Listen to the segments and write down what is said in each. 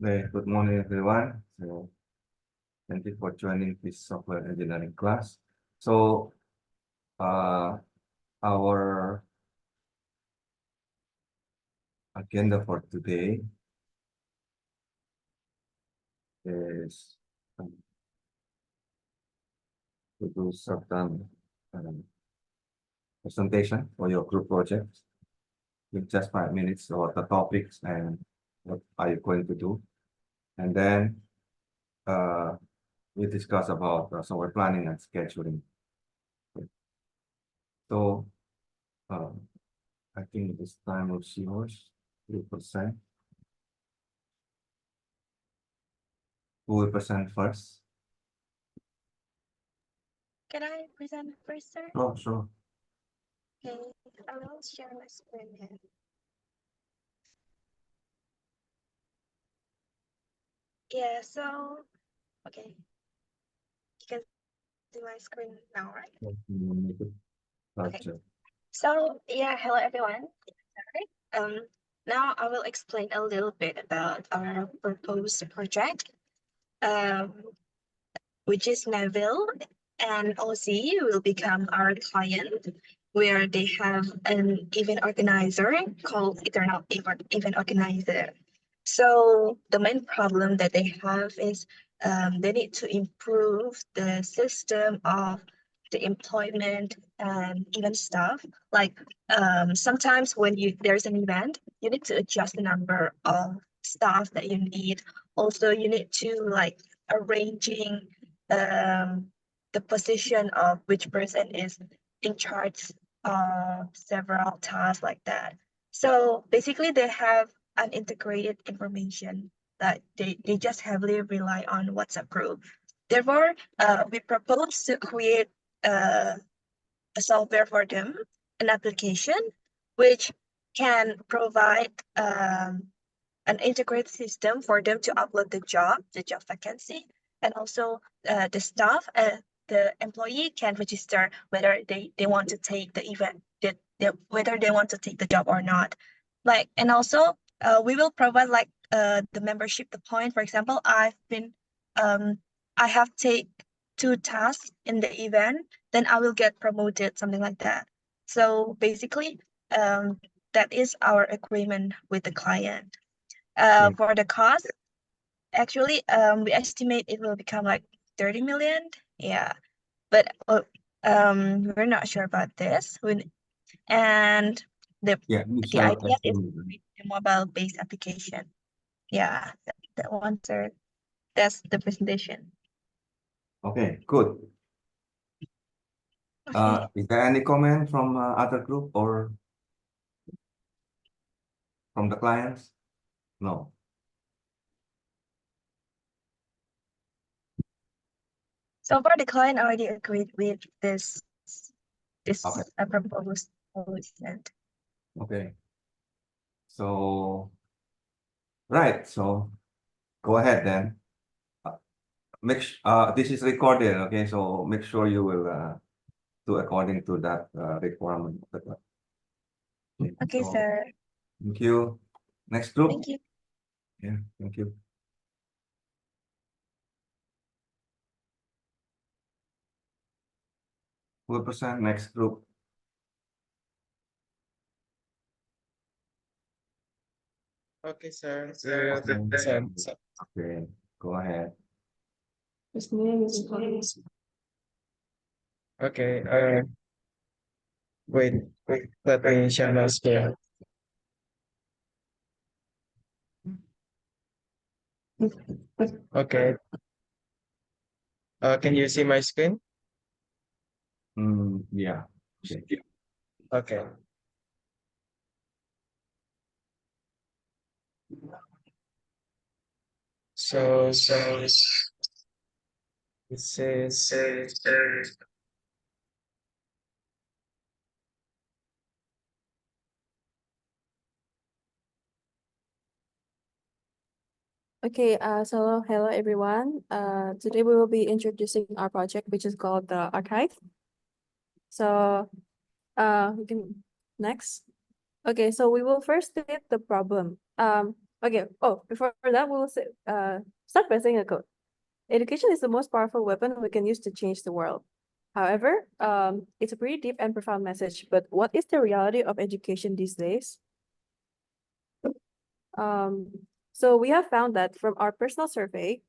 Good morning, everyone. So, thank you for joining this software engineering class. So, our agenda for today is to do certain presentation for your group project in just 5 minutes about the topics and what are you going to do. And then we discuss about software planning and scheduling. So, I think this time was yours, 3%. Who will present first? Can I present first, sir? Sure. Okay, I will share my screen here. Yeah, so, okay. You can see my screen now, right? Gotcha. So, yeah, hello everyone. Now I will explain a little bit about our proposed project, um, which is Neville and OC will become our client, where they have an event organizer called Eternal Event Organizer. So the main problem that they have is they need to improve the system of the employment and even stuff. Like sometimes when there's an event, you need to adjust the number of staff that you need. Also, you need to like arranging the position of which person is in charge of several tasks like that. So basically, they have unintegrated information that they just heavily rely on WhatsApp group. Therefore, we propose to create a software for them, an application which can provide an integrated system for them to upload the job vacancy, and also the staff, the employee can register whether they want to take the event, whether they want to take the job or not. Like, and also we will provide like the membership, the point. For example, I have take 2 tasks in the event, then I will get promoted, something like that. So basically, that is our agreement with the client. For the cost, actually, we estimate it will become like 30 million. Yeah, but we're not sure about this. And the the idea is to create a mobile-based application. Yeah, that one, sir. That's the presentation. Okay, good. Okay. Is there any comment from other group or from the clients? No. So far, the client already agreed with this Okay. proposed solution. Okay. So, right. So, go ahead then. This is recorded. Okay. So make sure you will do according to that requirement. Okay, So, sir. thank you. Next group. Thank you. Yeah. Thank you. Who will present next group? Okay, sir. So, Okay. Go ahead. okay. Wait. Let me share my screen. Okay. Can you see my screen? Yeah. Okay. Okay. So it says Okay, so hello everyone. Today we will be introducing our project, which is called the archive. So, we can next. Okay, so we will first state the problem. Okay. Oh, before that, we'll say, start by saying a quote. Education is the most powerful weapon we can use to change the world. However, it's a pretty deep and profound message. But what is the reality of education these days? Um, so we have found that from our personal survey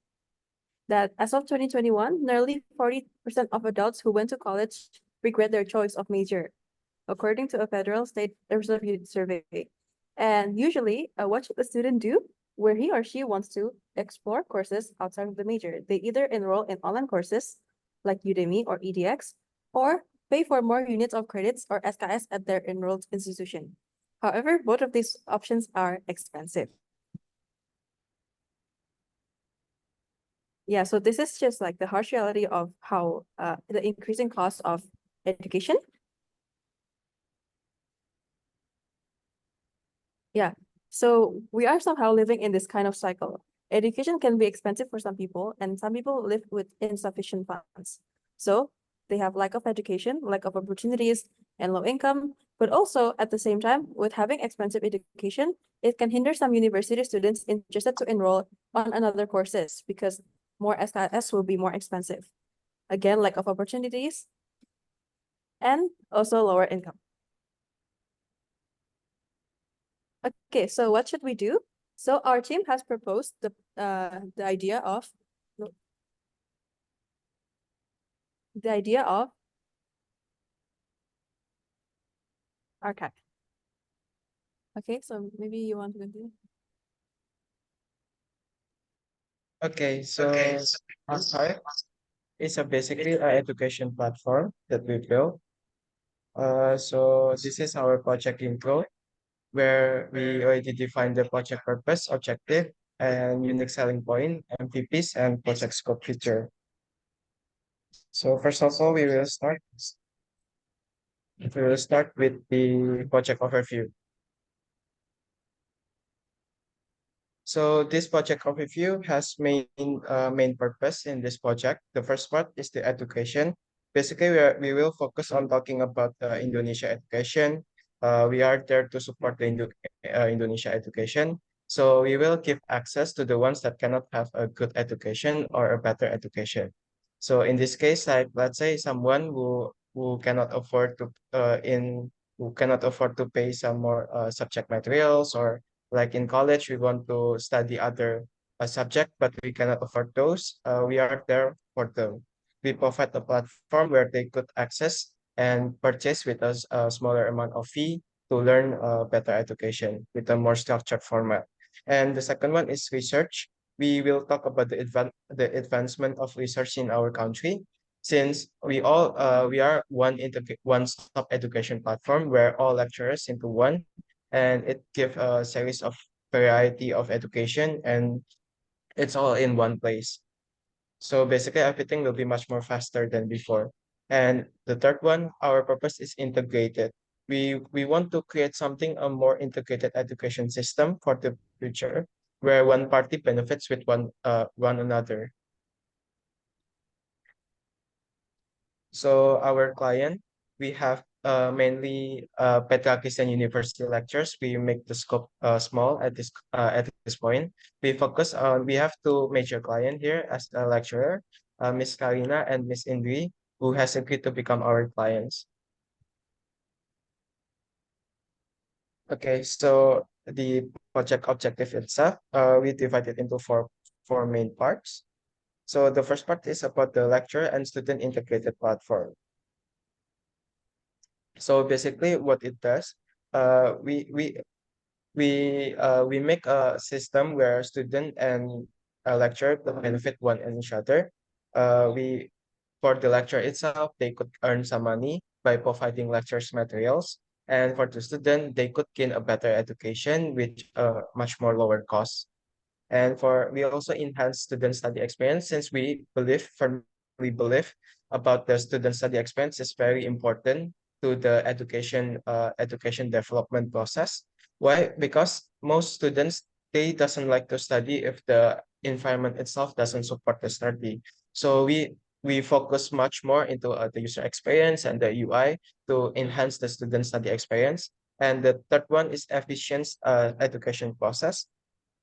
that as of 2021, nearly 40% of adults who went to college regret their choice of major, according to a federal state reserve survey. And usually, what should a student do where he or she wants to explore courses outside of the major? They either enroll in online courses like Udemy or EDX, or pay for more units of credits or SKS at their enrolled institution. However, both of these options are expensive. Yeah, so this is just like the harsh reality of how the increasing cost of education. Yeah, so we are somehow living in this kind of cycle. Education can be expensive for some people, and some people live with insufficient funds. So they have lack of education, lack of opportunities, and low income. But also at the same time, with having expensive education, it can hinder some university students interested to enroll on another courses because more SKS will be more expensive. Again, lack of opportunities and also lower income. Okay, so what should we do? So our team has proposed the idea of archive. Okay, so maybe you want to continue. Okay, so Archive is basically an education platform that we built. So this is our project intro, where we already defined the project purpose, objective, and unique selling point, MVPs, and project scope feature. So first of all, we will start with the project overview. So this project overview has main purpose in this project. The first part is the education. Basically, we will focus on talking about Indonesia education. We are there to support the Indonesia education. So we will give access to the ones that cannot have a good education or a better education. So in this case, like let's say someone who cannot afford to pay some more subject materials, or like in college, we want to study other subject, but we cannot afford those. We are there for them. We provide a platform where they could access and purchase with us a smaller amount of fee to learn better education with a more structured format. And the second one is research. We will talk about the advancement of research in our country, since we are one-stop education platform where all lecturers into one, and it gives a series of variety of education, and it's all in one place. So basically everything will be much more faster than before. And the third one, our purpose is integrated. We want to create something, a more integrated education system for the future, where one party benefits with one another. So our client, we have mainly Petra Christian University lectures. We make the scope small at this point. We have two major client here as a lecturer, Miss Karina and Miss Indri, who has agreed to become our clients. Okay, so the project objective itself, we divide it into four main parts. So the first part is about the lecture and student integrated platform. So basically, what it does, uh, we we we make a system where student and a lecturer could benefit one and each other. We For the lecture itself, they could earn some money by providing lectures materials, and for the student, they could gain a better education with much more lower cost. And we also enhance student study experience, since we believe about the student study experience is very important to the education development process. Why? Because most students, they doesn't like to study if the environment itself doesn't support the study. So we focus much more into the user experience and the UI to enhance the student study experience. And the third one is efficient education process.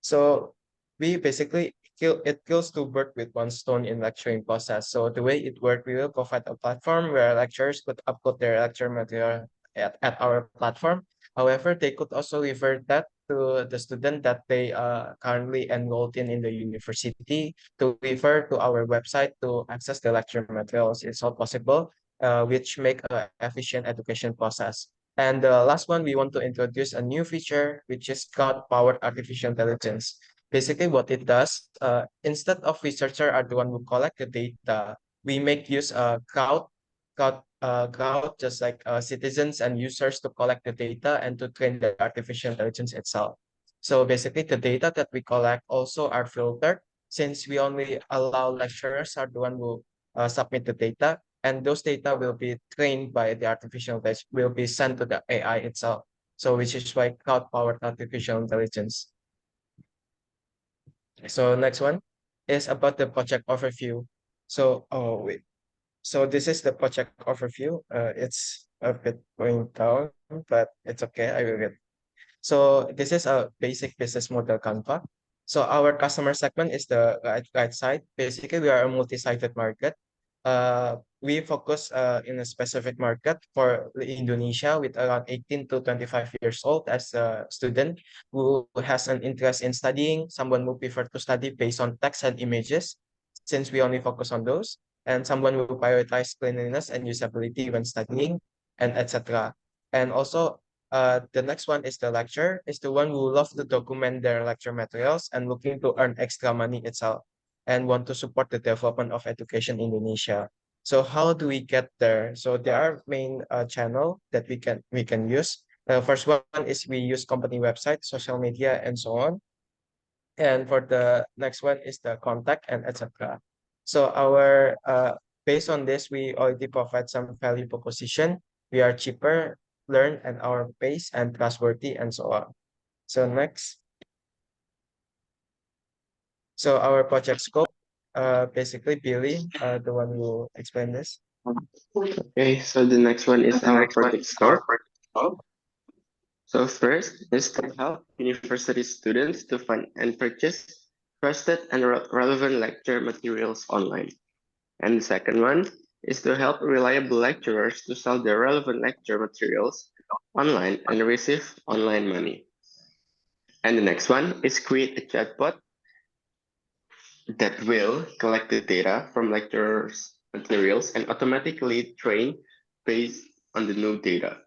So we basically kills two birds with one stone in lecturing process. So the way it works, we will provide a platform where lecturers could upload their lecture material at our platform. However, they could also refer that to the student that they are currently enrolled in the university to refer to our website to access the lecture materials. It's all possible, which make a efficient education process. And the last one, we want to introduce a new feature, which is cloud-powered artificial intelligence. Basically, what it does, instead of researcher are the one who collect the data, we make use crowd, just like citizens and users to collect the data and to train the artificial intelligence itself. So basically, the data that we collect also are filtered since we only allow lecturers are the one who submit the data, and those data will be trained by the artificial intelligence, will be sent to the AI itself. So which is why cloud-powered artificial intelligence. So next one is about the project overview. So, oh wait. So this is the project overview. It's a bit going down, but it's okay. I will get. So this is a basic business model Canva. So our customer segment is the right side. Basically, we are a multi-sided market. We focus in a specific market for Indonesia with around 18 to 25 years old as a student who has an interest in studying, someone who prefer to study based on text and images, since we only focus on those, and someone who prioritize cleanliness and usability when studying, and etc. And also the next one is the lecturer, is the one who love to document their lecture materials and looking to earn extra money itself and want to support the development of education in Indonesia. So how do we get there? So there are main channel that we can use. First one is we use company website, social media, and so on. And for the next one is the contact and etc. So our based on this, we already provide some value proposition. We are cheaper, learn at our pace, and trustworthy, and so on. So next. So our project scope, basically Billy, the one who explained this. Okay, so the next one is our project scope. So first is to help university students to find and purchase trusted and relevant lecture materials online. And the second one is to help reliable lecturers to sell their relevant lecture materials online and receive online money. And the next one is create a chatbot that will collect the data from lecturers' materials and automatically train based on the new data.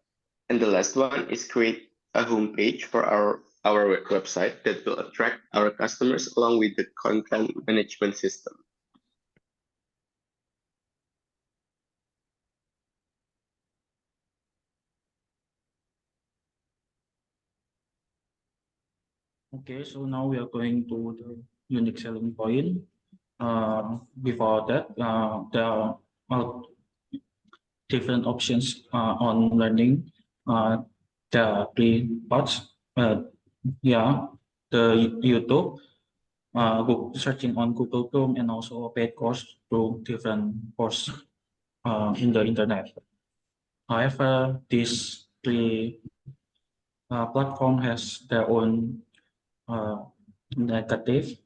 And the last one is create a homepage for our website that will attract our customers along with the content management system. Okay, so now we are going to the unique selling point. Before that, there are different options on learning. There are three parts. Yeah, the YouTube, searching on Google Chrome, and also a paid course through different course in the internet. However, these three platform has their own negative,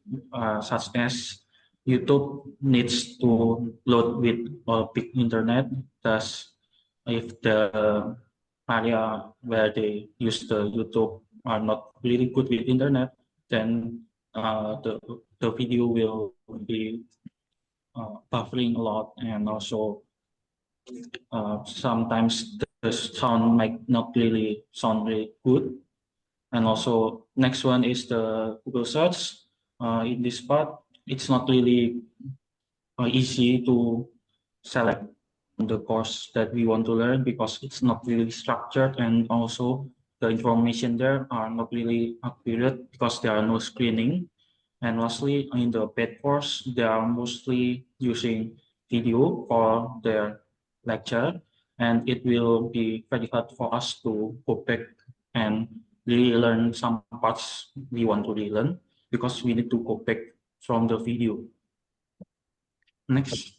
such as YouTube needs to load with a big internet. Thus, if the area where they use the YouTube are not really good with internet, then the video will be buffering a lot, and also sometimes the sound might not really sound really good. And also next one is the Google search. In this part, it's not really easy to select the course that we want to learn because it's not really structured, and also the information there are not really accurate because there are no screening. And lastly, in the paid course, they are mostly using video for their lecture, and it will be very hard for us to go back and really learn some parts we want to relearn because we need to go back from the video. Next.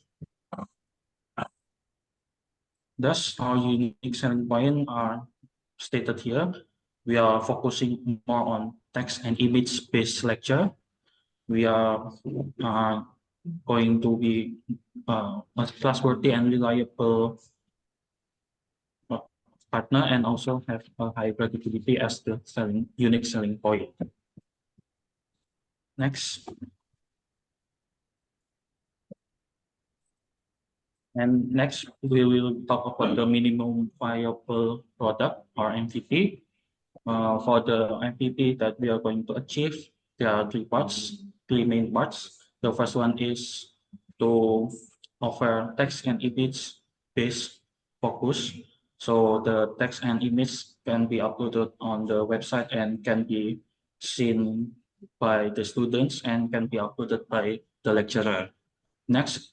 Thus, our unique selling point are stated here. we are focusing more on text and image-based lecture. We are going to be a trustworthy and reliable partner, and also have a high credibility as the unique selling point. Next. And next, we will talk about the minimum viable product, or MVP. For the MVP that we are going to achieve, there are three main parts. The first one is to offer text and image based focus. So the text and image can be uploaded on the website and can be seen by the students and can be uploaded by the lecturer. Next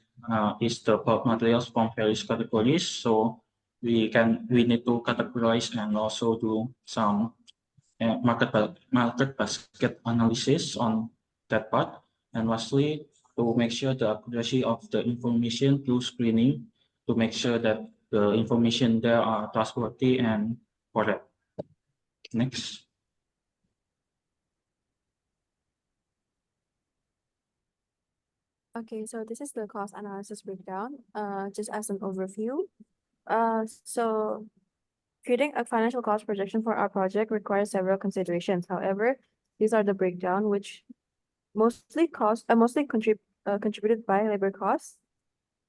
is the bulk materials from various categories. So we need to categorize and also do some market basket analysis on that part. And lastly, to make sure the accuracy of the information through screening, to make sure that the information there are trustworthy and correct. Next. Okay, so this is the cost analysis breakdown, just as an overview. So creating a financial cost projection for our project requires several considerations. However, these are the breakdown, which mostly contributed by labor costs,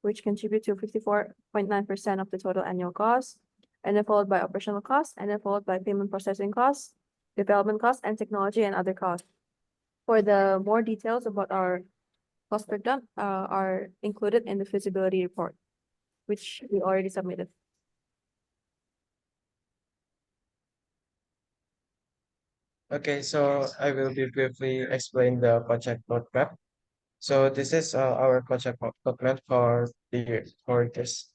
which contribute to 54.9% of the total annual cost, and then followed by operational costs, and then followed by payment processing costs, development costs, and technology and other costs. For the more details about our cost breakdown, are included in the feasibility report, which we already submitted. Okay, so I will be briefly explain the project roadmap. So this is our project roadmap for this.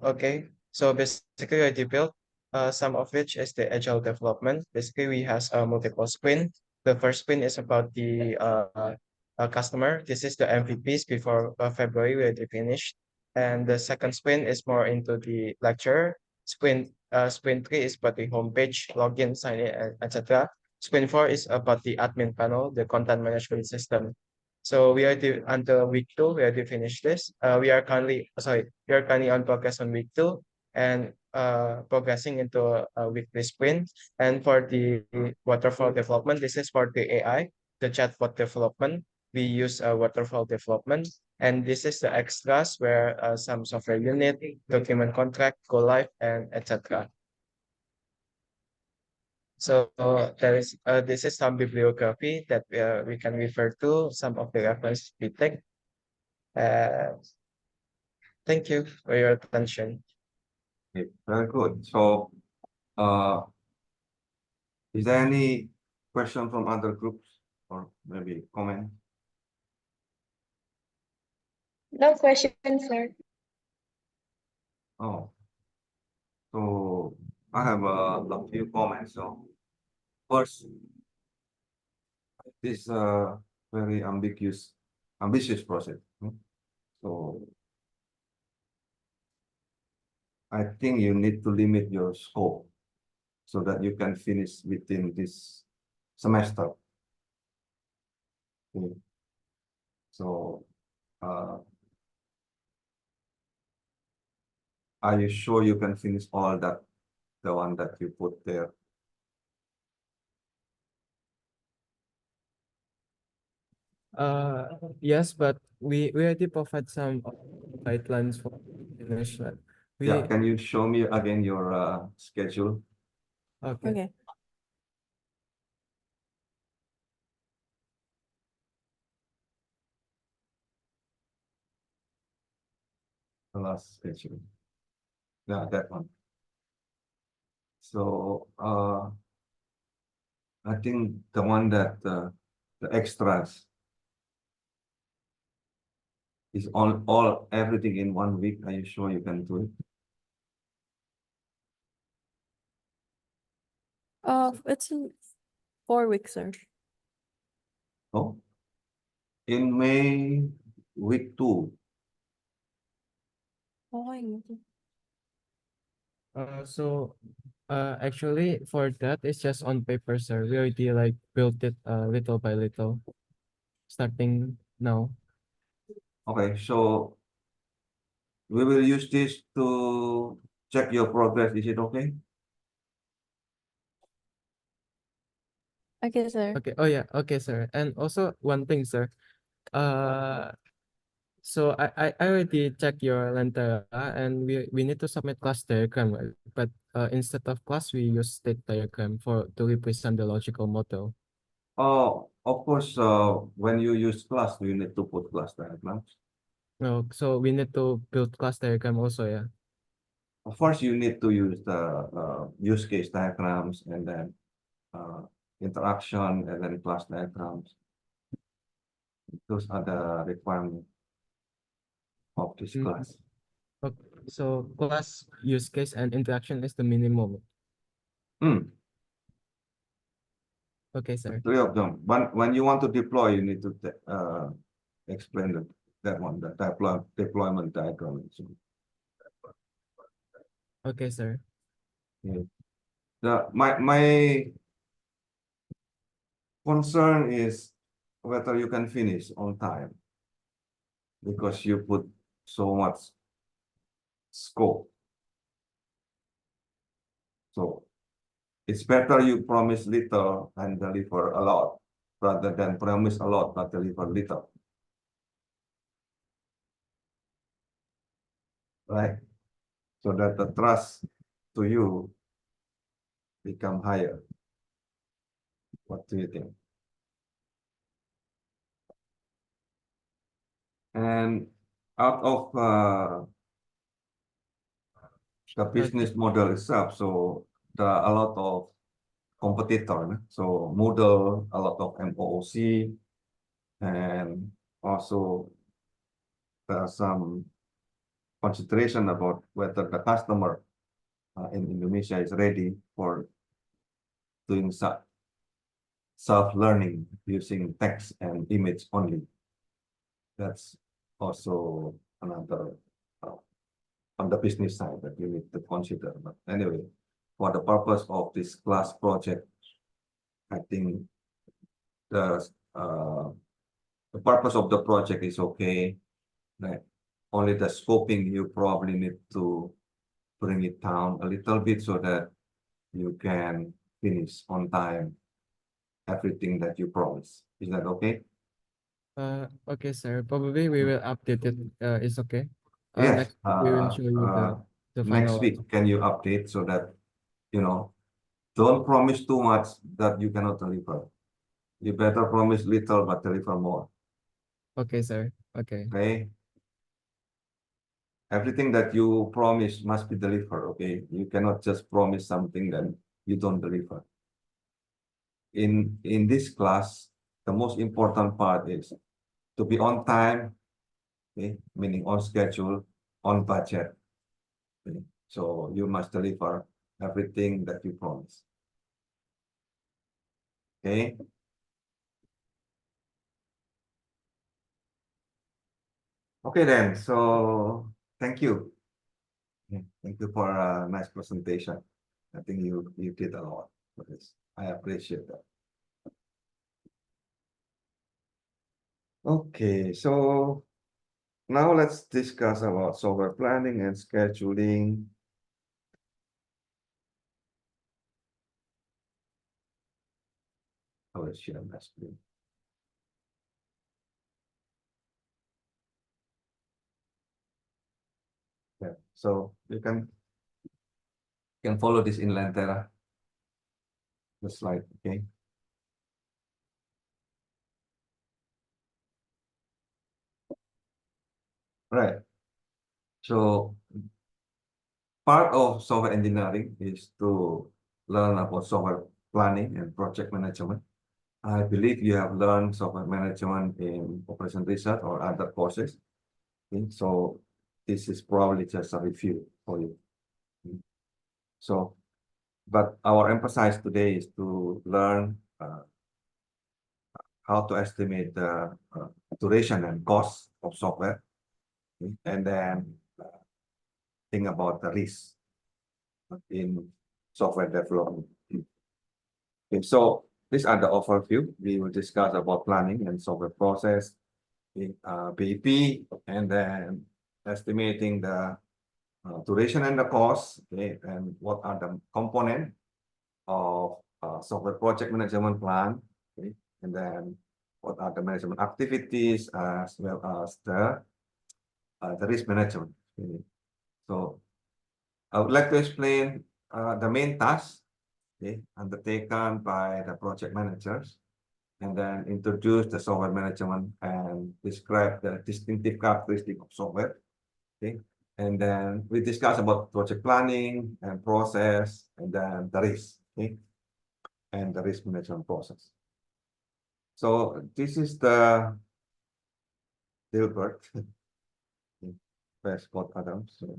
Okay, so basically I built some of which is the agile development. Basically, we has a multiple sprint. The first sprint is about the customer. This is the MVPs before February we already finished. And the second sprint is more into the lecture. Sprint 3 is about the homepage, login, sign in, etc. Sprint 4 is about the admin panel, the content management system. So we are until week 2, we already finished this. We are currently on progress on week 2 and progressing into a weekly sprint. And for the waterfall development, this is for the AI, the chatbot development. We use waterfall development, and this is the extras where some software unit, document contract, go live, and etc. So this is some bibliography that we can refer to, some of the reference we take. Thank you for your attention. Okay, very good. So, is there any question from other groups or maybe comment? No question, sir. Oh, so I have a few comments. So first, this very ambitious project. So I think you need to limit your scope so that you can finish within this semester. Okay. So are you sure you can finish all that, the one that you put there? Yes, but we already provide some guidelines for finish that. Yeah, can you show me again your schedule? Okay. Okay. The last schedule. Yeah, that one. So I think the one that the extras is all everything in 1 week. Are you sure you can do it? It's in 4 weeks, sir. Oh, in May, week 2. Oh, I know. So Actually, for that, it's just on paper, sir. We already like built it little by little, starting now. Okay, so we will use this to check your progress. Is it okay? Okay, sir. Okay. Oh yeah. Okay, sir. And also one thing, sir. Uh, so I already checked your Lantera, and we need to submit class diagram, right? But instead of class, we use state diagram to represent the logical model. Oh, of course, when you use class, you need to put class diagrams. Oh, so we need to build class diagram also, yeah. First, you need to use the use case diagrams and then uh, interaction and then class diagrams. Those are the requirements of this Mm. class. Okay. So class use case and interaction is the minimum. Hmm, Okay, sir. three of them. When you want to deploy, you need to explain that one, the deployment diagram. So, Okay, sir. my concern is whether you can finish on time because you put so much scope. So it's better you promise little and deliver a lot rather than promise a lot but deliver little. Right? So that the trust to you become higher. What do you think? And out of the business model itself, so there are a lot of competitor. So Moodle, a lot of MOOC, and also there are some consideration about whether the customer in Indonesia is ready for doing self-learning using text and image only. That's also another on the business side that you need to consider. But anyway, for the purpose of this class project, I think the uh, the purpose of the project is okay. Right? Only the scoping you probably need to bring it down a little bit so that you can finish on time everything that you promise. Is that okay? Okay, sir. Probably we will update it. It's okay. Yes. Next we will show you the Next final. week, can you update so that you know? Don't promise too much that you cannot deliver. You better promise little but deliver more. Okay, sir. Okay. Okay. Everything that you promise must be delivered. Okay. You cannot just promise something that you don't deliver. In this class, the most important part is to be on time, okay, meaning on schedule, on budget. Okay? So you must deliver everything that you promise. Okay. Okay then. So thank you. Thank you for a nice presentation. I think you did a lot for this. I appreciate that. Okay, so now let's discuss about software planning and scheduling. I will share my screen. Yeah, so you can follow this in Lantera, the slide, okay? Right. So part of software engineering is to learn about software planning and project management. I believe you have learned software management in operation research or other courses. Okay, so this is probably just a review for you. So, but our emphasis today is to learn how to estimate the duration and cost of software, okay, and then think about the risk in software development. Okay, so these are the overview. We will discuss about planning and software process, BP, and then estimating the duration and the cost, okay, and what are the components of software project management plan, okay, and then what are the management activities as well as the risk management. Okay. So I would like to explain the main tasks, okay, undertaken by the project managers, and then introduce the software management and describe the distinctive characteristic of software. Okay, and then we discuss about project planning and process, and then the risk, okay, and the risk management process. So this is the Dilbert, by Scott Adams. So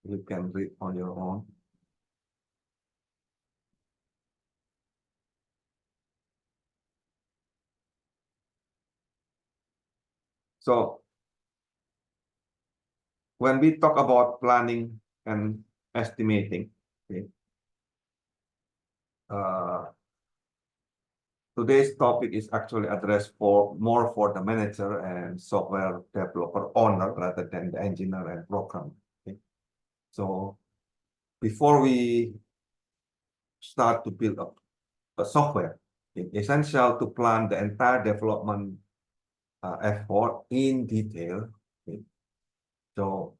you can read on your own. So when we talk about planning and estimating, okay, today's topic is actually addressed more for the manager and software developer owner rather than the engineer and programmer. Okay? So before we start to build up a software, it's essential to plan the entire development effort in detail. Okay? So,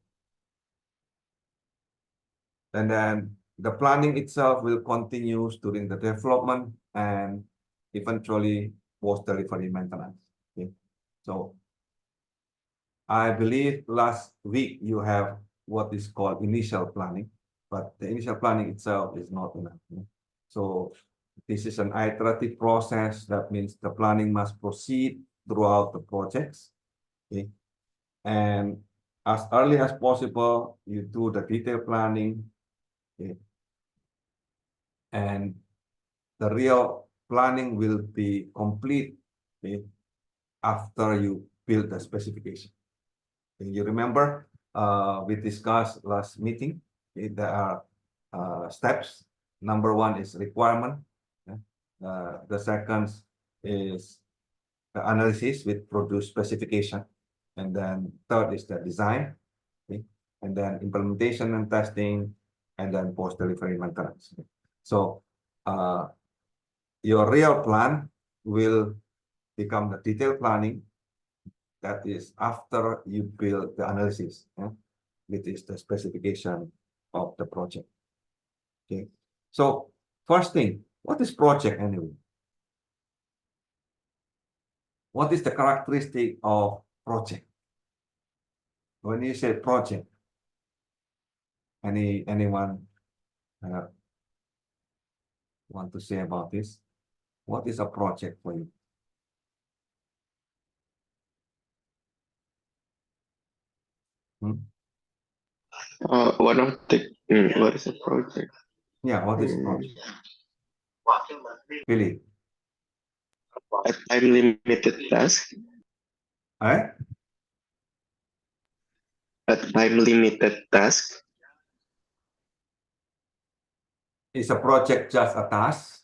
and then the planning itself will continue during the development and eventually post-delivery maintenance. Okay? So I believe last week you have what is called initial planning, but the initial planning itself is not enough. So this is an iterative process. That means the planning must proceed throughout the projects. Okay? And as early as possible, you do the detailed planning. Okay? And the real planning will be complete, okay, after you build the specification. You remember we discussed last meeting, okay, there are steps. Number one is requirement. Okay? The second is the analysis with produce specification. And then third is the design. Okay? And then implementation and testing, and then post-delivery maintenance. So your real plan will become the detailed planning. That is after you build the analysis, which is the specification of the project. Okay. So first thing, what is project anyway? What is the characteristic of project? When you say project, anyone want to say about this? What is a project for you? One of the what is a project? Yeah, what is project? Billy, A time limited task. eh? A time limited task. Is a project just a task?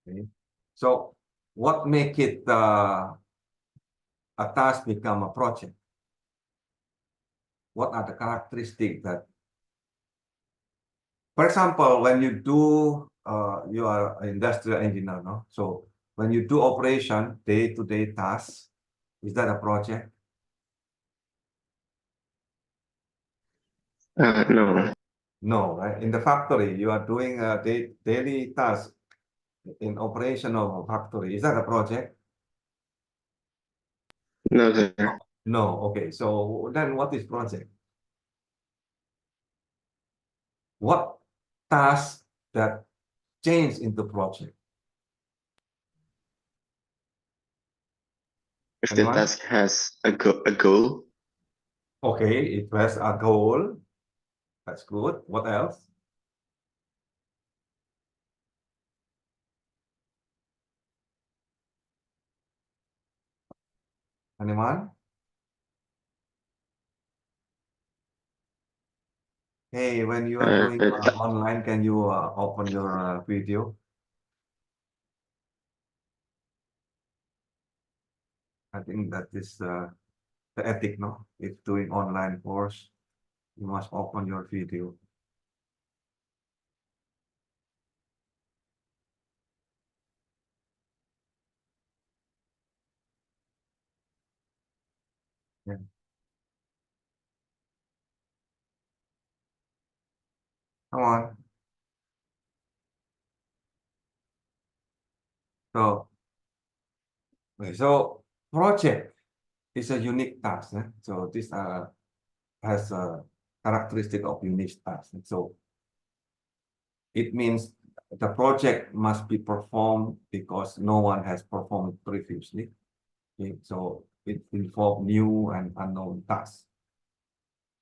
Okay. So what make it a task become a project? What are the characteristics that, for example, when you do, you are an industrial engineer, no? So when you do operation, day-to-day tasks, is that a project? No. No, right? In the factory, you are doing a daily task in operation of a factory. Is that a project? No, sir. No. Okay. So then what is project? What task that change into project? If the Anyone? task has a goal, Okay, it has a goal. That's good. What else? Anyone? Hey, when you are doing online, can you open your video? I think that is the ethic, no? If doing online course, you must open your video. Yeah. Come on. So, okay, so project is a unique task. So this has a characteristic of unique task. So it means the project must be performed because no one has performed previously. Okay, so it involves new and unknown tasks.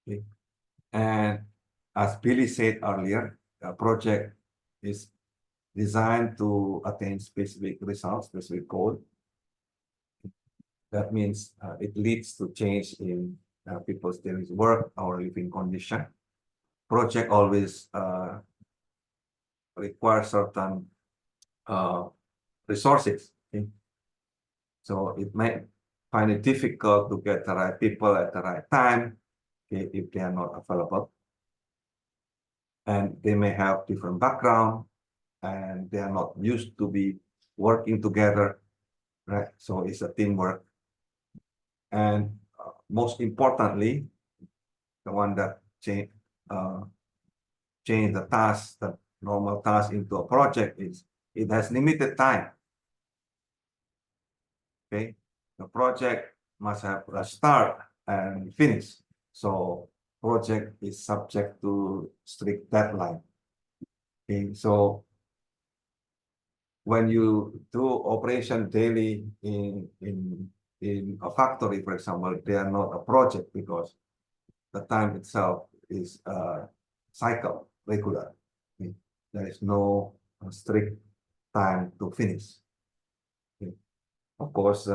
Okay. And as Billy said earlier, a project is designed to attain specific results, specific goal. That means it leads to change in people's daily work or living condition. Project always requires certain resources. Okay? So it may find it difficult to get the right people at the right time, okay, if they are not available. And they may have different background and they are not used to be working together, right? So it's a teamwork. And most importantly, the one that change the task, the normal task into a project is it has limited time. Okay, the project must have a start and finish. So project is subject to strict deadline. Okay, so when you do operation daily in a factory, for example, they are not a project because the time itself is a cycle, regular. Okay? There is no strict time to finish. Okay? Of course,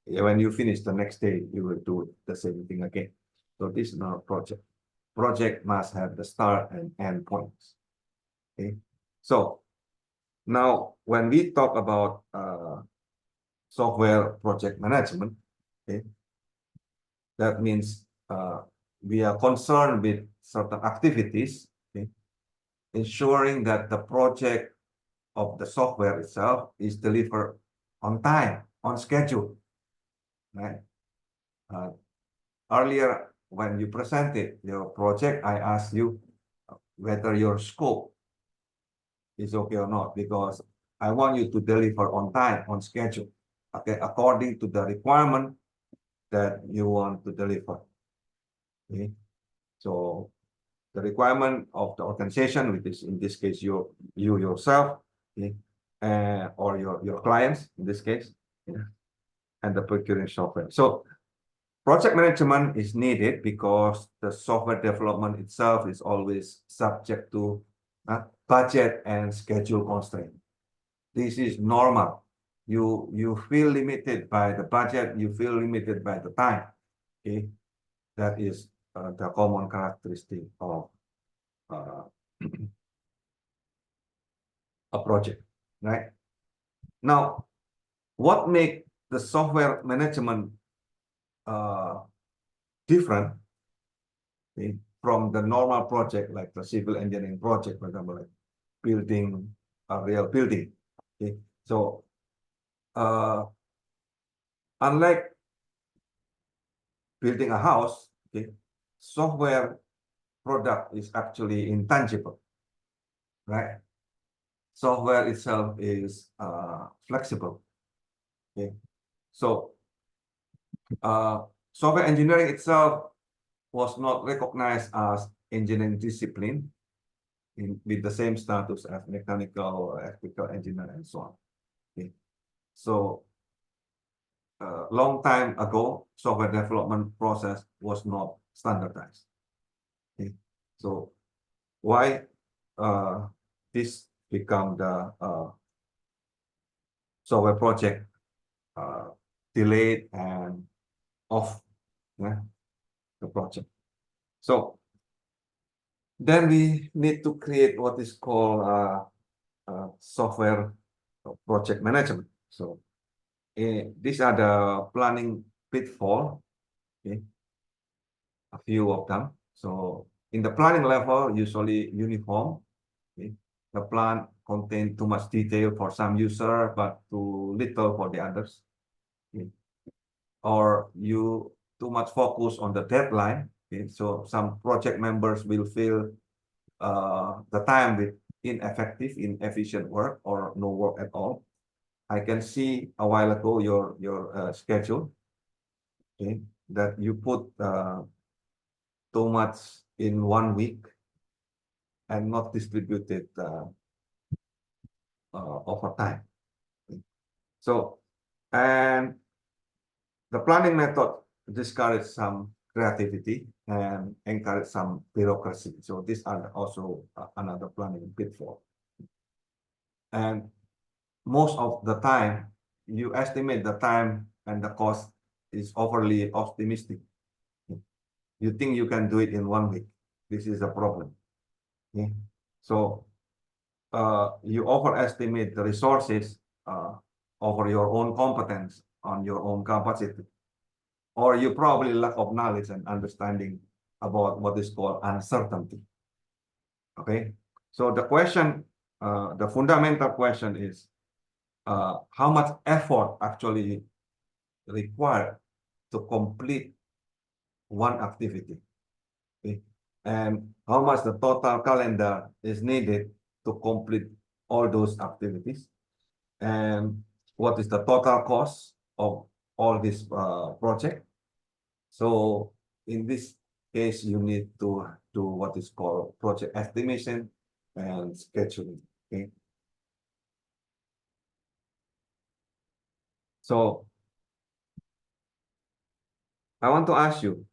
when you finish the next day, you will do the same thing again. So this is not a project. Project must have the start and end points. Okay, so now when we talk about software project management, okay, that means we are concerned with certain activities, okay, ensuring that the project of the software itself is delivered on time, on schedule, right? Earlier, when you presented your project, I asked you whether your scope is okay or not, because I want you to deliver on time, on schedule, okay, according to the requirement that you want to deliver. Okay, so the requirement of the organization, which is in this case you yourself, okay, or your clients in this case, yeah, and the procuring software. So project management is needed because the software development itself is always subject to budget and schedule constraint. This is normal. You feel limited by the budget, you feel limited by the time. Okay, that is the common characteristic of a project, right? Now, what makes the software management different, okay, from the normal project, like the civil engineering project, for example, like building a real building. Okay, so unlike building a house, okay, software product is actually intangible, right? Software itself is flexible. Okay, so software engineering itself was not recognized as engineering discipline with the same status as mechanical or electrical engineer and so on. Okay, so long time ago, software development process was not standardized. Okay, so why this become the software project delayed and of the project. So then we need to create what is called software project management. So these are the planning pitfall. Okay, a few of them. So in the planning level, usually uniform. Okay? The plan contains too much detail for some user, but too little for the others. Okay? Or you too much focus on the deadline. Okay? So some project members will feel the time with inefficient work or no work at all. I can see a while ago your schedule. Okay, that you put too much in 1 week and not distributed over time. So, and the planning method discourage some creativity and encourage some bureaucracy. So these are also another planning pitfall. And most of the time, you estimate the time and the cost is overly optimistic. You think you can do it in 1 week. This is a problem. Okay? So you overestimate the resources over your own competence on your own capacity, or you probably lack of knowledge and understanding about what is called uncertainty. Okay, so the question, the fundamental question is how much effort actually required to complete one activity, okay? And how much the total calendar is needed to complete all those activities, and what is the total cost of all this project. So in this case, you need to do what is called project estimation and scheduling. Okay. So I want to ask you,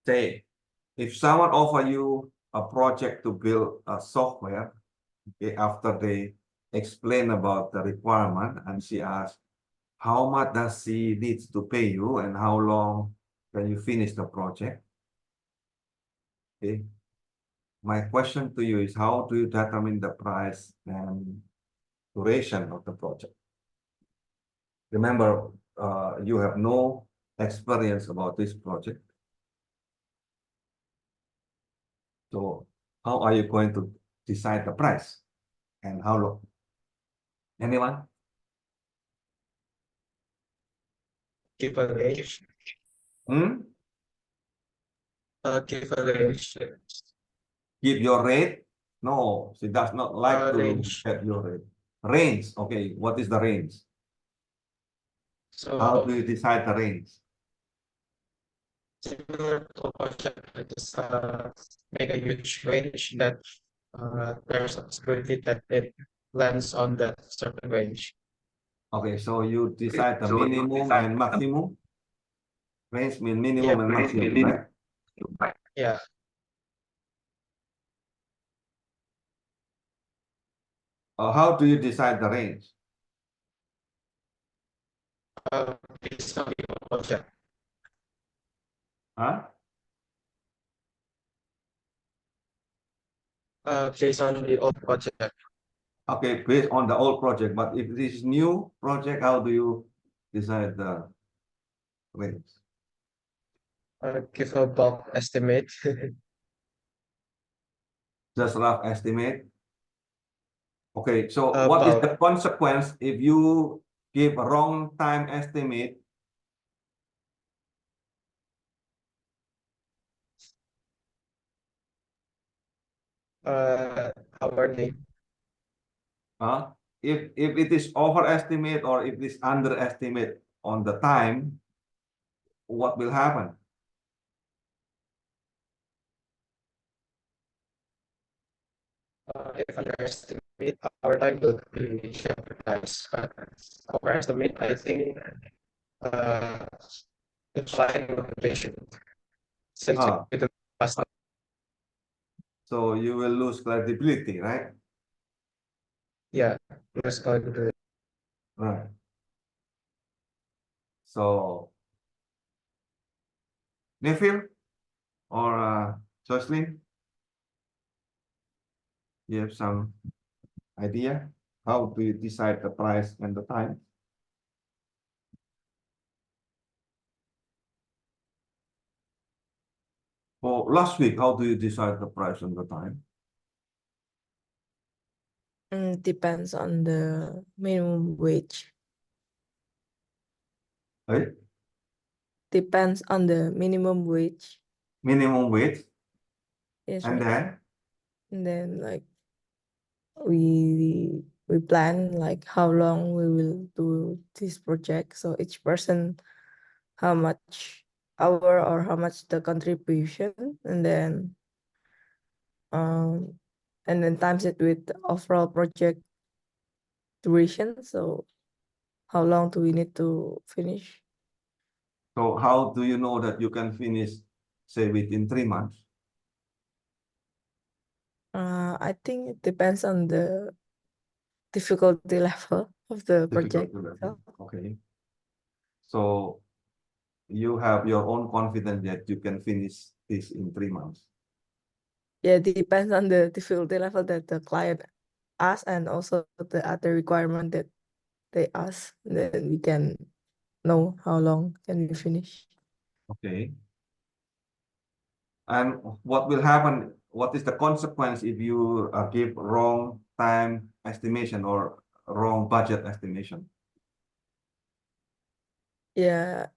say, if someone offer you a project to build a software, okay, after they explain about the requirement, and she asks, how much does she needs to pay you and how long can you finish the project? Okay. My question to you is, how do you determine the price and duration of the project? Remember, you have no experience about this project. So how are you going to decide the price and how long? Anyone? Give a range. Hmm? Give a range. Give your rate? No, she does not like to Range. get your rate. Range, okay, what is the range? How So do you decide the range? similar to project, just make a huge range that there's a possibility that it lands on that certain range. Okay, so you decide the minimum and maximum? Range mean minimum and maximum, right? Yeah. How do you decide the range? Based on the project. Huh? Based on the old project. Okay, based on the old project, but if this is new project, how do you decide the range? Give a bulk estimate. Just rough estimate. Okay, so what is About the consequence if you give a wrong time estimate? hourly. If it is overestimate or if it is underestimate on the time, what will happen? If underestimate, our time will be jeopardized. Overestimate, I think, the client motivation. Since Ah. it was not So you will lose credibility, right? yeah, let's go to the Right. So, Neville or Jocelyn, you have some idea? How do you decide the price and the time? For last week, how do you decide the price and the time? Depends on the minimum wage. Right? Depends on the minimum wage. Minimum wage, Yes, and right. then And then like we plan like how long we will do this project. So each person how much hour or how much the contribution, and then times it with the overall project duration. So how long do we need to finish? so how do you know that you can finish, say, within 3 months? I think it depends on the difficulty level of the project. Difficult to So, okay. So you have your own confidence that you can finish this in 3 months. yeah, it depends on the difficulty level that the client asks and also the other requirement that they ask. Then we can know how long can we finish. Okay. And what will happen? What is the consequence if you give wrong time estimation or wrong budget estimation? Yeah.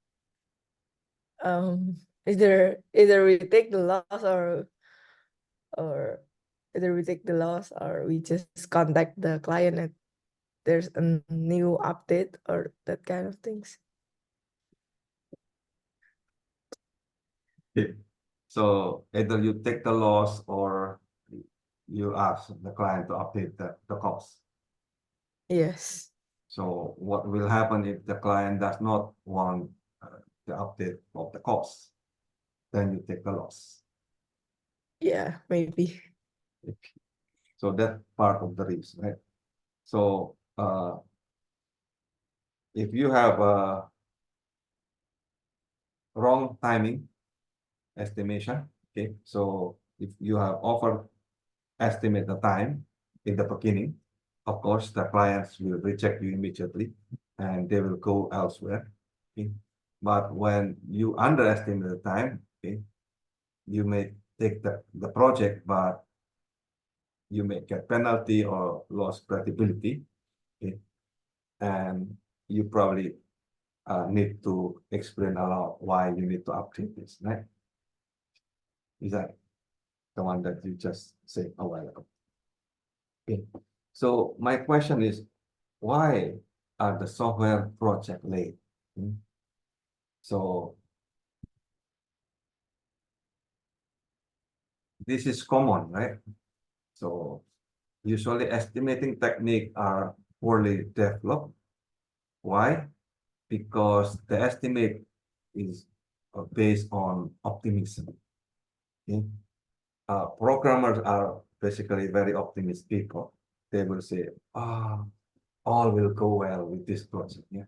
Either we take the loss or either we take the loss or we just contact the client if there's a new update or that kind of things. Okay. So either you take the loss or you ask the client to update the cost. Yes. So what will happen if the client does not want the update of the cost? Then you take the loss. Yeah, maybe. So that's part of the risk, right? So if you have a wrong timing estimation, okay, so if you have estimate the time in the beginning, of course, the clients will reject you immediately and they will go elsewhere. Okay? But when you underestimate the time, okay, you may take the project, but you may get penalty or lost credibility. Okay? And you probably need to explain a lot why you need to update this, right? Is that the one that you just said a while ago? Okay. So my question is, why are the software project late? So this is common, right? So usually estimating technique are poorly developed. Why? Because the estimate is based on optimism. Okay? Programmers are basically very optimistic people. They will say, all will go well with this project. Yeah.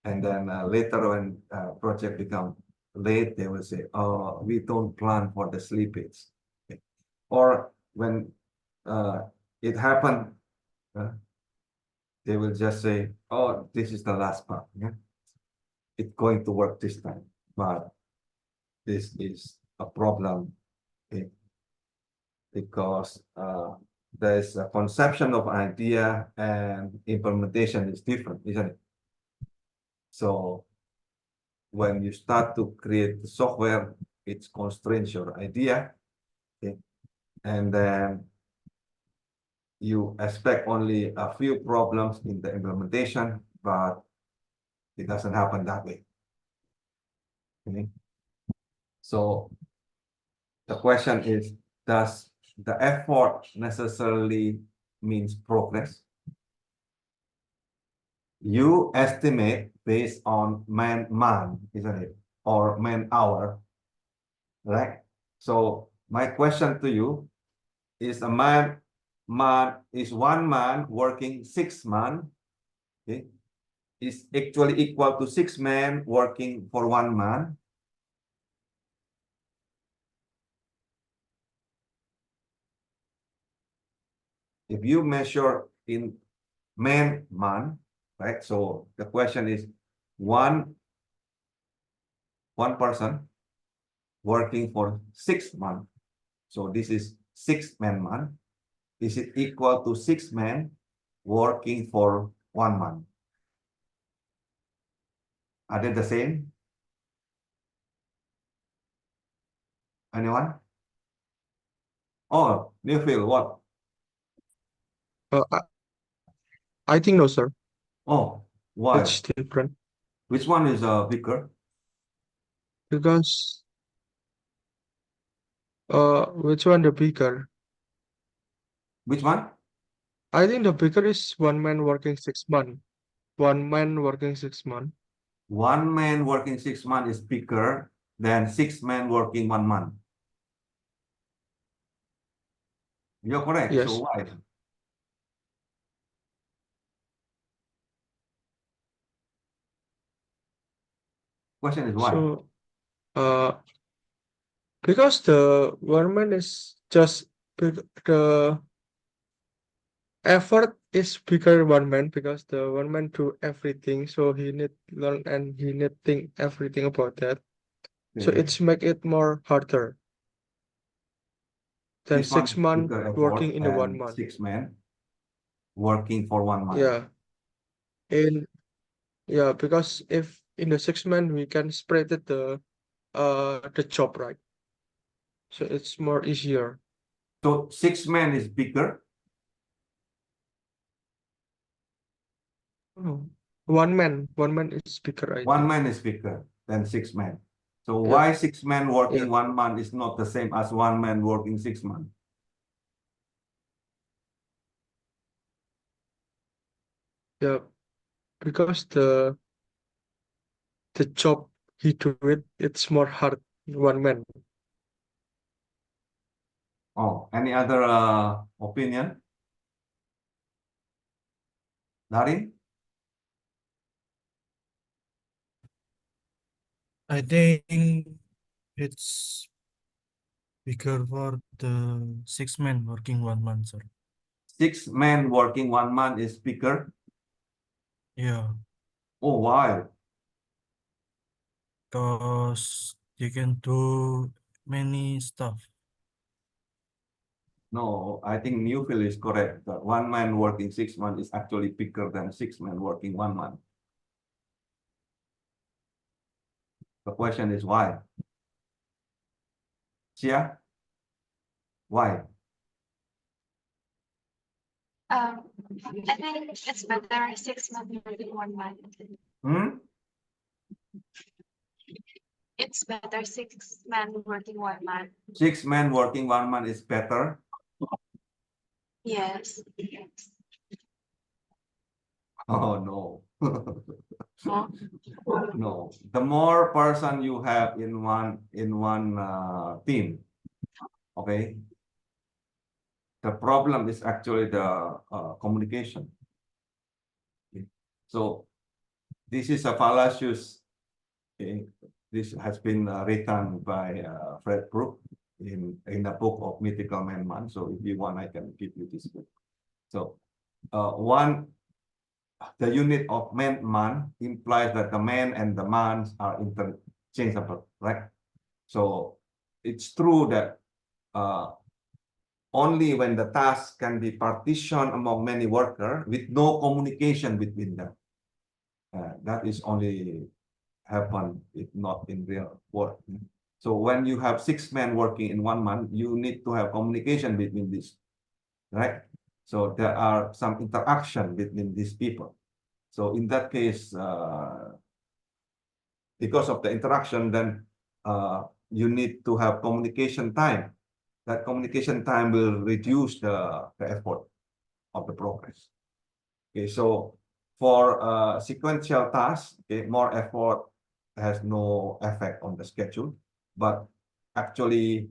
And then later when project become late, they will say, oh, we don't plan for the slippage. Okay. Or when it happened, they will just say, oh, this is the last part. Yeah. It's going to work this time, but this is a problem. Okay. Because there's a conception of idea and implementation is different, isn't it? So when you start to create the software, it constrains your idea, okay? And then you expect only a few problems in the implementation, but it doesn't happen that way. Okay? So the question is, does the effort necessarily means progress? You estimate based on man, isn't it? Or man hour, right? So my question to you is is one man working 6 months, okay? is actually equal to 6 men working for 1 man. If you measure in man, right? So the question is one person working for 6 months. So this is 6 man. Is it equal to 6 men working for 1 month? Are they the same? Anyone? Oh, Newfield, what? Uh, I, I think no, sir. Oh, why? It's different Which one is bigger? because which one the bigger? Which one? I think the bigger is 1 man working 6 months. 1 man working 6 months. 1 man working 6 months is bigger than 6 men working 1 month. You're correct. Yes. So why? Question is why? So because the 1 man is just the effort is bigger 1 man because the 1 man do everything, so he need learn and he need think everything about that. So Okay. it's make it more harder than Which one 6 is months bigger working effort in the 1 than month. 6 men working for 1 month? Yeah. In yeah, because if in the 6 months we can spread it the job, right? So it's more easier. So 6 men is bigger. Oh, 1 man is bigger, I 1 think. man is bigger than 6 men. So Yeah. why 6 men working Yeah. 1 month is not the same as 1 man working 6 months? Yeah, because the job he do it's more hard 1 man. Oh, any other opinion? Darin? I think it's bigger for the 6 men working 1 month, sir. 6 men working 1 month is bigger. Yeah, Oh, why? because you can do many stuff. No, I think Newfield is correct. That 1 man working 6 months is actually bigger than 6 men working 1 month. The question is why? Chia? Why? I think it's better 6 months than 1 month. Hmm? It's better 6 men working 1 month. 6 men working 1 month is better. Yes. Oh, no. Oh. No. The more person you have in one team, okay, the problem is actually the communication. Okay. So this is a fallacious. Okay. This has been written by Fred Brook in a book of Mythical Man. So if you want, I can give you this book. So the unit of man implies that the man and the mans are interchangeable, right? So it's true that only when the task can be partitioned among many workers with no communication between them, that is only happen if not in real work. So when you have 6 men working in 1 month, you need to have communication between these, right? So there are some interaction between these people. So in that case, because of the interaction, then you need to have communication time. That communication time will reduce the effort of the progress. Okay, so for sequential tasks, okay, more effort has no effect on the schedule, but actually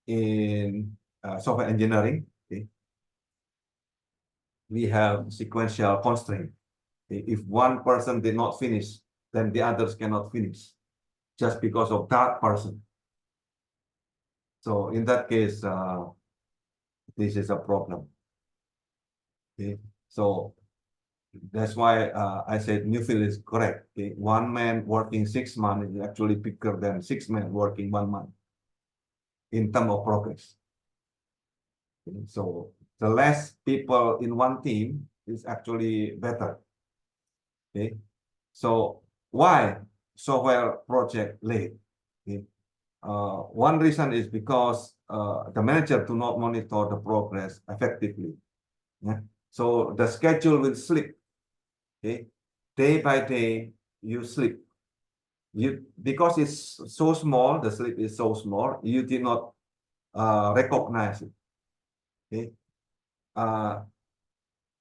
in software engineering, okay, we have sequential constraint. If one person did not finish, then the others cannot finish just because of that person. So in that case, this is a problem. Okay, so that's why I said Newfield is correct. Okay? 1 man working 6 months is actually bigger than 6 men working 1 month in terms of progress. Okay? So the less people in one team is actually better. Okay, so why software project late? Okay? One reason is because the manager do not monitor the progress effectively. Yeah? So the schedule will slip. Okay, day by day you slip. Because it's so small, the slip is so small, you did not recognize it. Okay,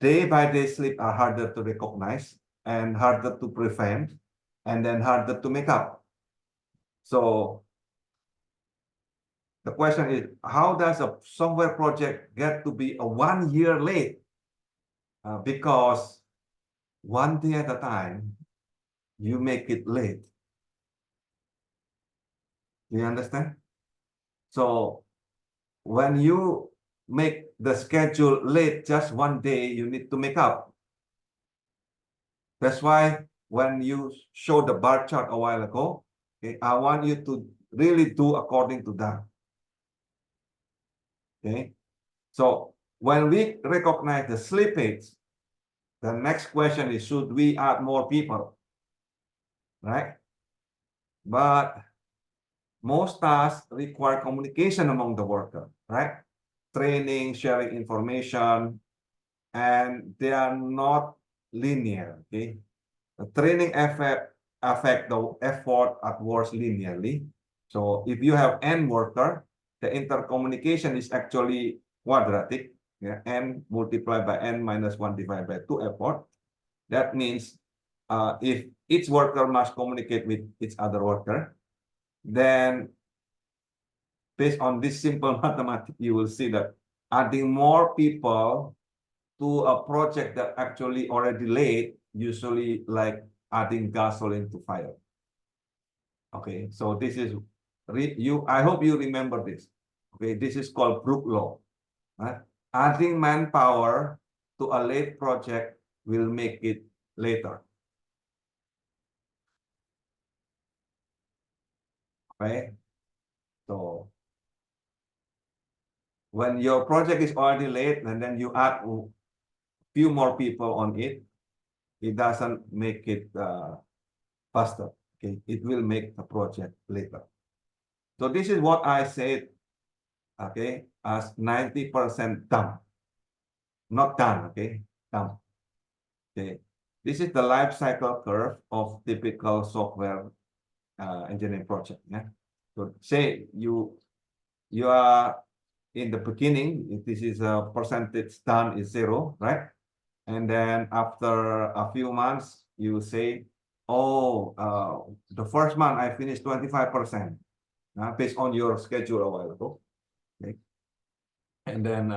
day by day slip are harder to recognize and harder to prevent, and then harder to make up. So the question is, how does a software project get to be a 1 year late? Because 1 day at a time, you make it late. Do you understand? So when you make the schedule late just 1 day, you need to make up. That's why when you show the bar chart a while ago, okay, I want you to really do according to that. Okay, so when we recognize the slippage, the next question is, should we add more people? Right? But most tasks require communication among the worker, right? Training, sharing information, and they are not linear. Okay, the training affect the effort at work linearly. So if you have n worker, the intercommunication is actually quadratic. Yeah, n multiplied by n minus 1 divided by 2 effort. That means if each worker must communicate with each other worker, then based on this simple mathematics, you will see that adding more people to a project that actually already late, usually like adding gasoline to fire. Okay, so this is I hope you remember this. Okay, this is called Brooke law. Right? Adding manpower to a late project will make it later. Okay, so when your project is already late and then you add a few more people on it, it doesn't make it faster. Okay, it will make the project later. So this is what I said, okay, as 90% done. Not done, okay, done. Okay, this is the life cycle curve of typical software engineering project. Yeah, so say you are in the beginning, this is a percentage done is 0, right? And then after a few months, you say, oh, the first month I finished 25%, based on your schedule a while ago. Okay. And then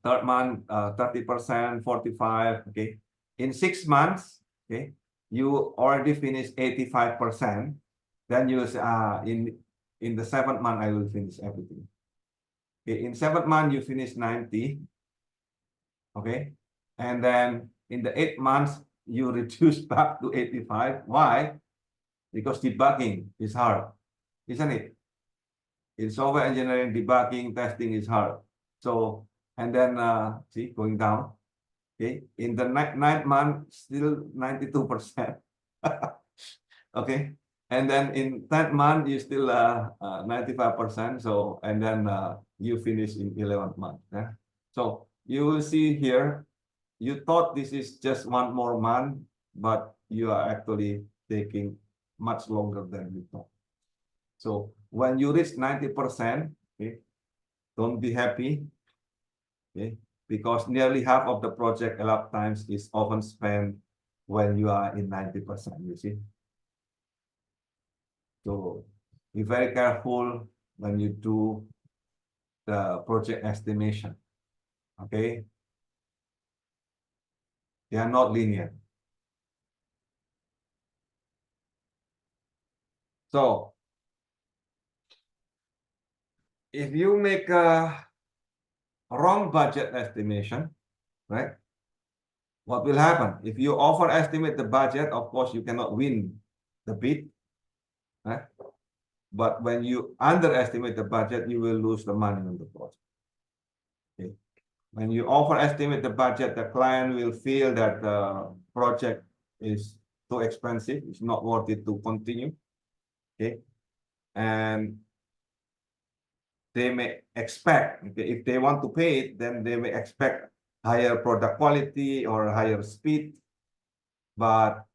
third month, 30%, 45, okay. In 6 months, okay, you already finished 85%. Then you say, in the 7th month, I will finish everything. Okay, in 7th month, you finish 90. Okay. And then in the 8 months, you reduce back to 85. Why? Because debugging is hard, isn't it? In software engineering, debugging, testing is hard. So, and then see, going down. Okay, in the 9th month, still 92%. Okay, and then in 10th month, you still 95%. So, and then you finish in 11th month. Yeah? So you will see here, you thought this is just 1 more month, but you are actually taking much longer than you thought. So when you reach 90%, okay, don't be happy, okay, because nearly half of the project elapsed times is often spent when you are in 90%, you see. So be very careful when you do the project estimation, okay? They are not linear. So if you make a wrong budget estimation, right? What will happen? If you overestimate the budget, of course, you cannot win the bid, right? But when you underestimate the budget, you will lose the money on the project. Okay. When you overestimate the budget, the client will feel that the project is too expensive, it's not worth it to continue. Okay. And they may expect, okay, if they want to pay it, then they may expect higher product quality or higher speed. But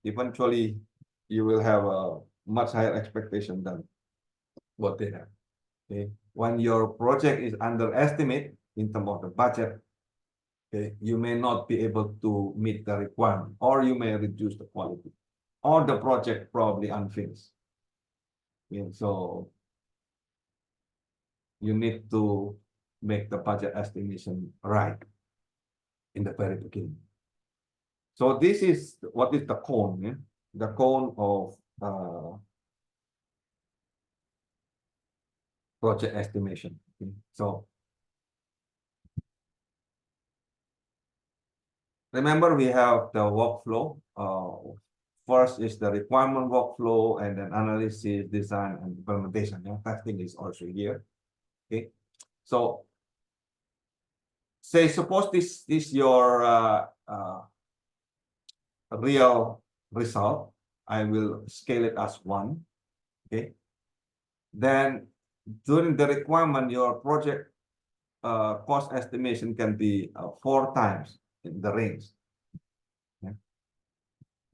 eventually you will have a much higher expectation than what they have. Okay. When your project is underestimate in terms of the budget, okay, you may not be able to meet the requirement, or you may reduce the quality, or the project probably unfinished. Okay, so you need to make the budget estimation right in the very beginning. So this is what is the cone, yeah? The cone of project estimation. Okay? So remember, we have the workflow. First is the requirement workflow, and then analysis, design, and implementation. Yeah? Testing is also here. Okay, so say suppose this your real result. I will scale it as 1. Okay, then during the requirement, your project cost estimation can be 4 times in the range. Yeah.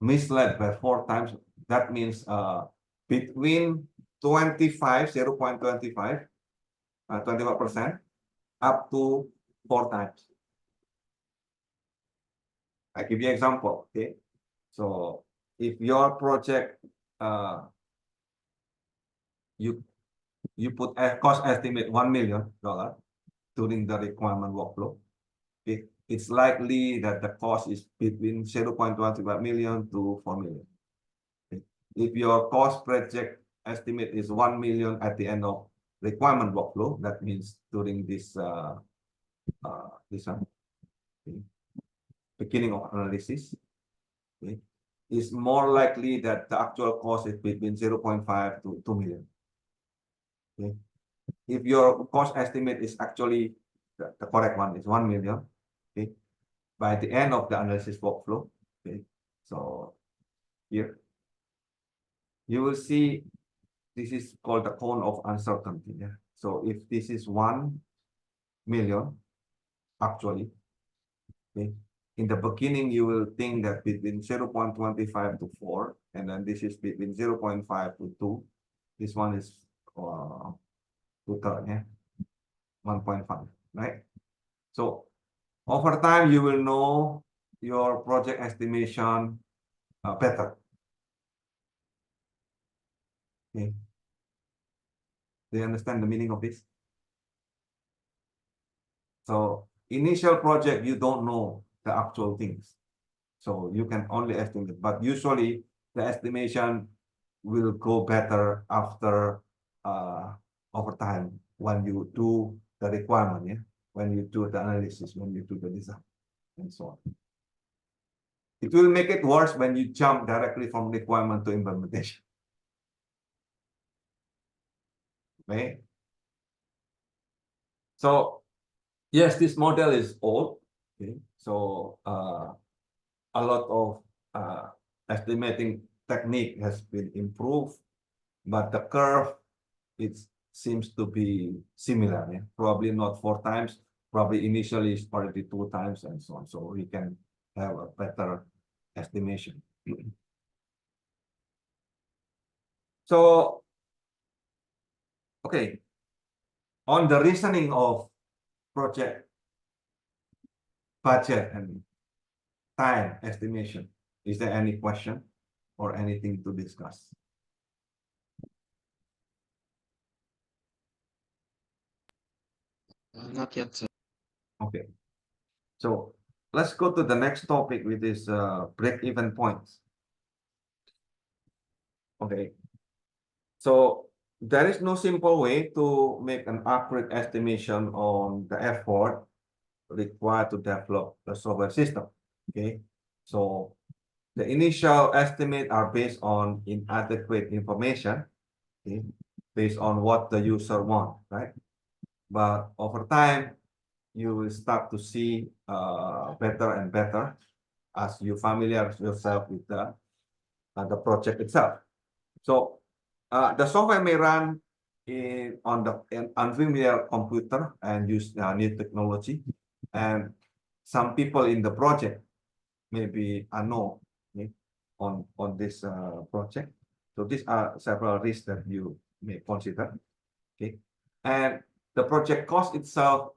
Misled by 4 times, that means between 25, 0.25, 25% up to 4 times. I give you an example. Okay, so if your project you put a cost estimate $1 million during the requirement workflow, it's likely that the cost is between 0.25 million to 4 million. Okay. If your cost project estimate is 1 million at the end of requirement workflow, that means during this one, okay, beginning of analysis, okay, is more likely that the actual cost is between 0.5 to 2 million. Okay. If your cost estimate is actually the correct one is 1 million, okay, by the end of the analysis workflow, okay, so here you will see this is called the cone of uncertainty. Yeah? So if this is 1 million, actually, okay, in the beginning you will think that between 0.25 to 4, and then this is between 0.5 to 2. This one is 2/3, yeah, 1.5, right? So over time, you will know your project estimation better. Okay. Do you understand the meaning of this? So initial project, you don't know the actual things. So you can only estimate, but usually the estimation will go better after over time when you do the requirement, yeah? When you do the analysis, when you do the design, and so on. It will make it worse when you jump directly from requirement to implementation. Okay. So yes, this model is old. Okay. So a lot of estimating technique has been improved, but the curve it seems to be similar. Yeah? Probably not 4 times. Probably initially it's already 2 times and so on. So we can have a better estimation. So okay, on the reasoning of project budget and time estimation, is there any question or anything to discuss? Not yet, sir. Okay, so let's go to the next topic, with this break-even points. Okay, So there is no simple way to make an accurate estimation on the effort required to develop the software system. Okay, so the initial estimate are based on inadequate information, okay, based on what the user want, right? But over time, you will start to see better and better as you familiar yourself with the project itself. So the software may run on an unfamiliar computer and use new technology, and some people in the project may be unknown, okay, on this project. So these are several risks that you may consider. Okay, and the project cost itself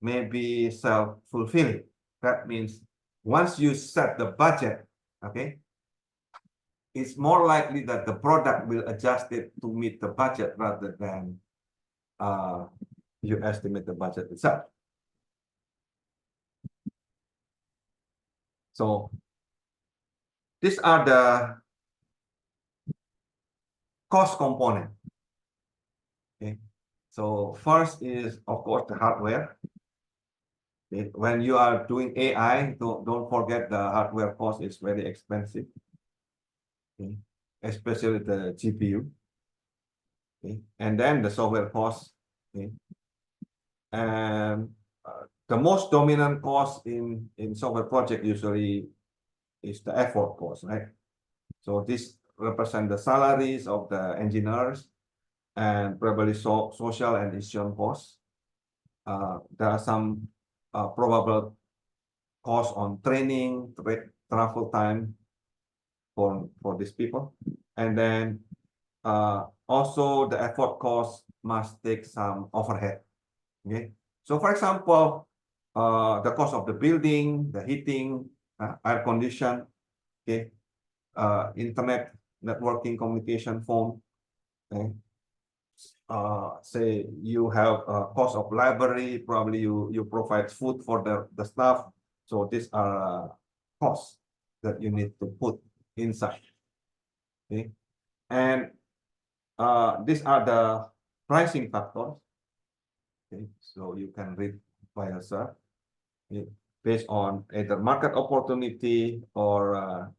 may be self-fulfilling. That means once you set the budget, okay, it's more likely that the product will adjust it to meet the budget rather than you estimate the budget itself. So these are the cost component. Okay, so first is of course the hardware. Okay? When you are doing AI, don't forget the hardware cost is very expensive. Okay? Especially the GPU. Okay? And then the software cost. Okay? And the most dominant cost in software project usually is the effort cost, right? So this represent the salaries of the engineers and probably social and insurance costs. There are some probable costs on training, travel time for these people, and then also the effort cost must take some overhead. Okay, so for example, the cost of the building, the heating, air condition, okay, internet, networking, communication, phone. Okay, say you have a cost of library, probably you provide food for the staff. So these are costs that you need to put inside. Okay, and these are the pricing factors. Okay, so you can read by yourself, okay, based on either market opportunity or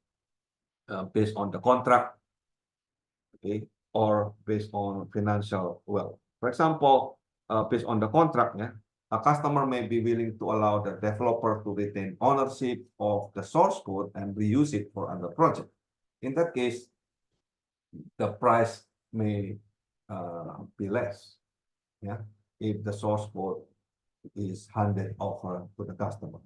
based on the contract, okay, or based on financial wealth. For example, based on the contract, yeah, a customer may be willing to allow the developer to retain ownership of the source code and reuse it for other project. In that case, the price may be less, yeah, if the source code is handed over to the customer.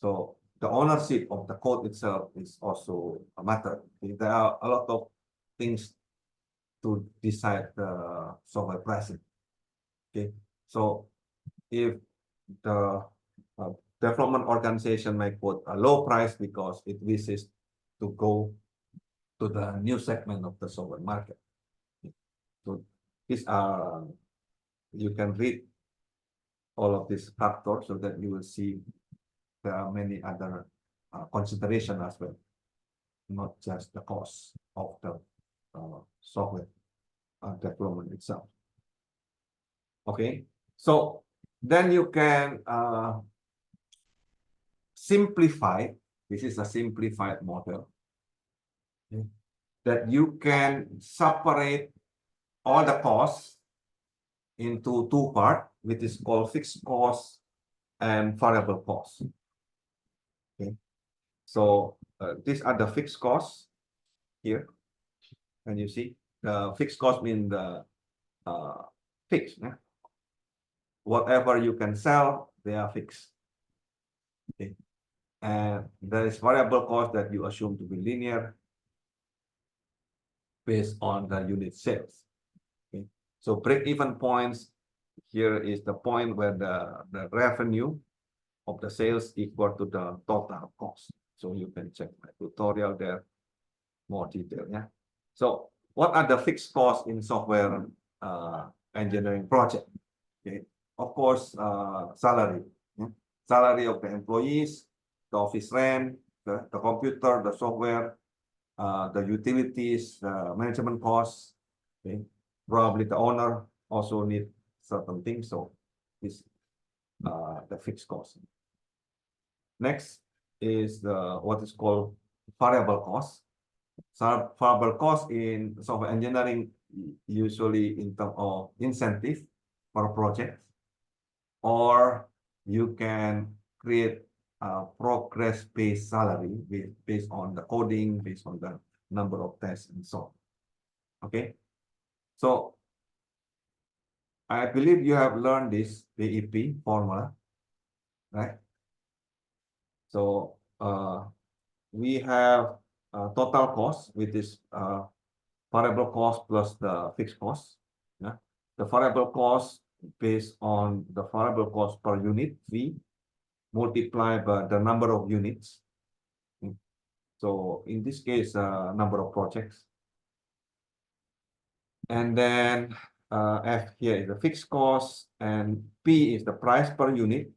So the ownership of the code itself is also a matter. There are a lot of things to decide the software pricing. Okay, so if the development organization may put a low price because it wishes to go to the new segment of the software market. So these are, you can read all of these factors so that you will see there are many other considerations as well, not just the cost of the software development itself. Okay, so then you can simplify. This is a simplified model, okay, that you can separate all the costs into two parts, which is called fixed cost and variable cost. Okay, so these are the fixed costs here, and you see the fixed cost mean the fixed. Yeah? Whatever you can sell, they are fixed. Okay, and there is variable cost that you assume to be linear based on the unit sales. Okay, so break-even points here is the point where the revenue of the sales equal to the total cost. So you can check my tutorial there, more detail. Yeah. So what are the fixed costs in software engineering project? Okay, of course, salary. Yeah? Salary of the employees, the office rent, the computer, the software, the utilities, management costs. Okay, probably the owner also need certain things. So this the fixed cost. Next is the what is called variable cost. So variable cost in software engineering usually in terms of incentive for a project, or you can create a progress-based salary based on the coding, based on the number of tests and so on. Okay, so I believe you have learned this BEP formula, right? So we have total cost, which is variable cost plus the fixed cost. Yeah, the variable cost based on the variable cost per unit fee multiplied by the number of units. So in this case, number of projects. And then F here is the fixed cost, and P is the price per unit,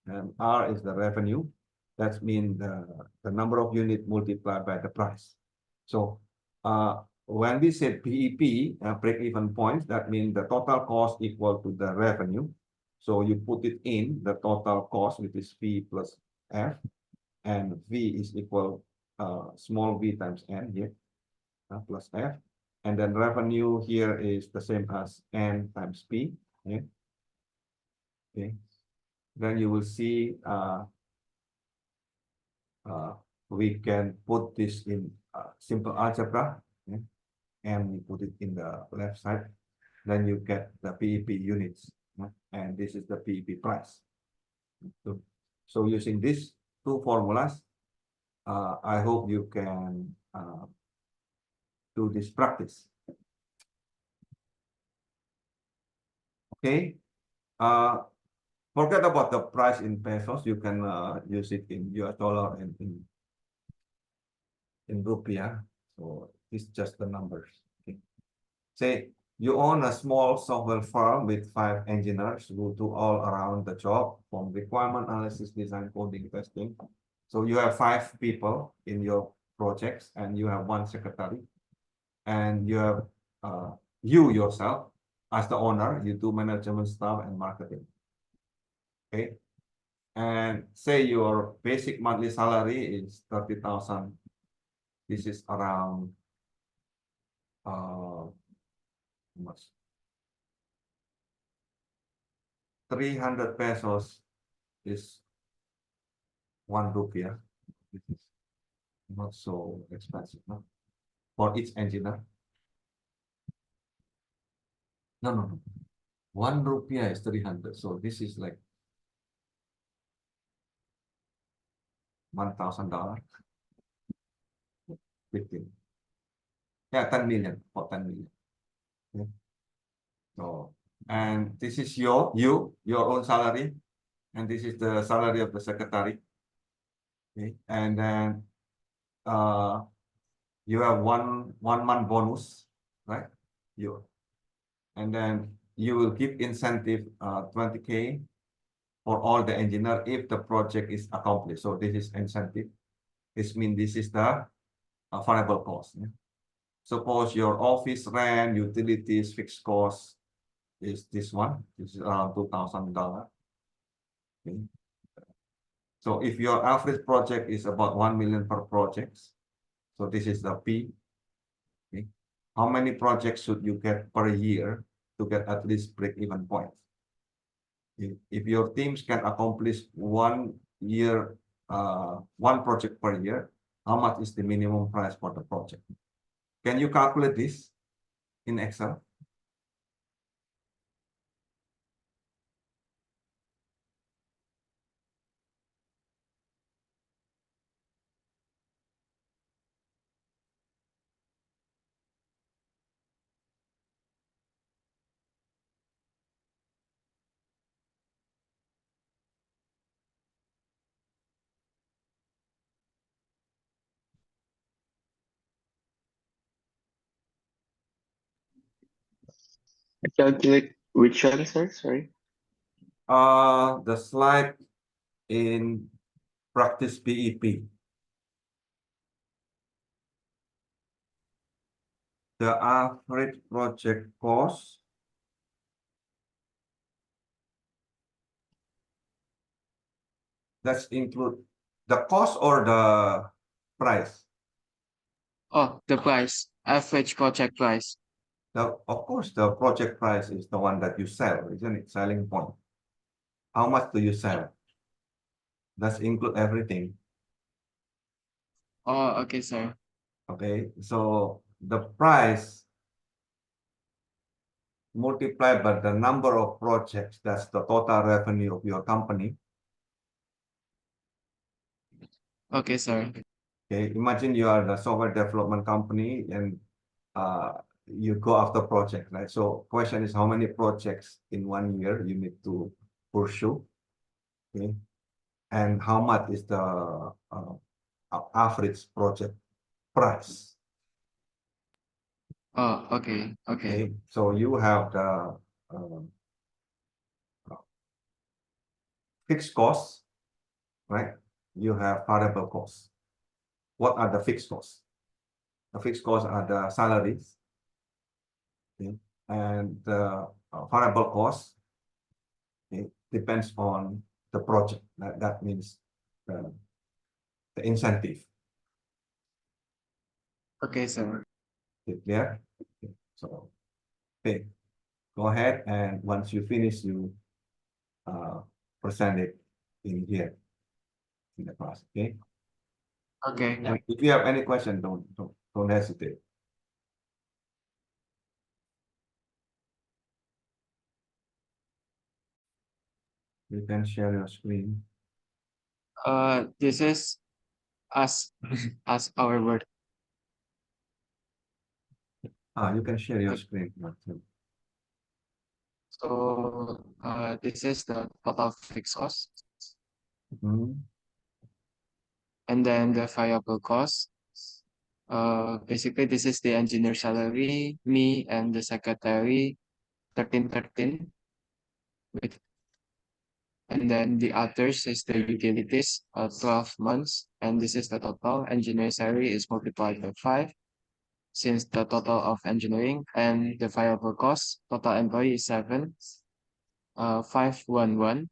and R is the revenue. That means the number of unit multiplied by the price. So when we say PEP, break-even points, that means the total cost equal to the revenue. So you put it in the total cost, which is P plus F, and V is equal small v times N here, plus F. And then revenue here is the same as N times P. Okay. Okay. Then you will see we can put this in simple algebra, okay, and we put it in the left side. Then you get the PEP units, okay, and this is the PEP price. So using these two formulas, I hope you can do this practice. Okay. Forget about the price in pesos. You can use it in US dollar and in rupiah. So it's just the numbers. Okay. Say you own a small software firm with 5 engineers who do all around the job, from requirement analysis, design, coding, testing. So you have 5 people in your projects, and you have 1 secretary, and you have you yourself as the owner. You do management stuff and marketing. Okay. And say your basic monthly salary is 30,000. This is around how much? 300 pesos is 1 rupiah. This is not so expensive, no? For each engineer. No. 1 rupiah is 300. So this is like $1,000. 15. Yeah, 10 million for 10 million. Okay. So, and this is your own salary, and this is the salary of the secretary. Okay. And then you have one month bonus, right? And then you will give incentive 20K for all the engineer if the project is accomplished. So this is incentive. This means this is the variable cost. Yeah? Suppose your office rent, utilities, fixed cost is this one. This is around $2,000. Okay. So if your average project is about 1 million per project, so this is the P. Okay. How many projects should you get per year to get at least break-even point? If your teams can accomplish 1 year, 1 project per year, how much is the minimum price for the project? Can you calculate this in Excel? Calculate which one, sir? Sorry. The slide in practice PEP. the average project cost. That's include the cost or the price. Oh, the price, average project price. Of course, the project price is the one that you sell, isn't it? Selling point. How much do you sell? That's include everything. Oh, okay, sir. Okay, so the price multiplied by the number of projects, that's the total revenue of your company. Okay, sir. Okay, imagine you are the software development company and you go after project, right? So question is how many projects in 1 year you need to pursue, okay? And how much is the average project price? Oh, okay, okay. Okay, so you have the fixed costs, right? You have variable costs. What are the fixed costs? The fixed costs are the salaries, okay? And the variable costs, okay, depends on the project. That means the incentive. Okay, sir. Clear? Okay, so, okay, go ahead and once you finish, you present it in here in the class. Okay. Okay. If you have any question, don't hesitate. You can share your screen. This is as as our word. You can share your screen. Martin. So this is the total fixed cost, Mhm. and then the variable cost. Basically this is the engineer salary, me and the secretary, 1313 with, and then the others is the utilities, 12 months, and this is the total. Engineer salary is multiplied by 5, since the total of engineering, and the variable cost, total employee is 7, 511,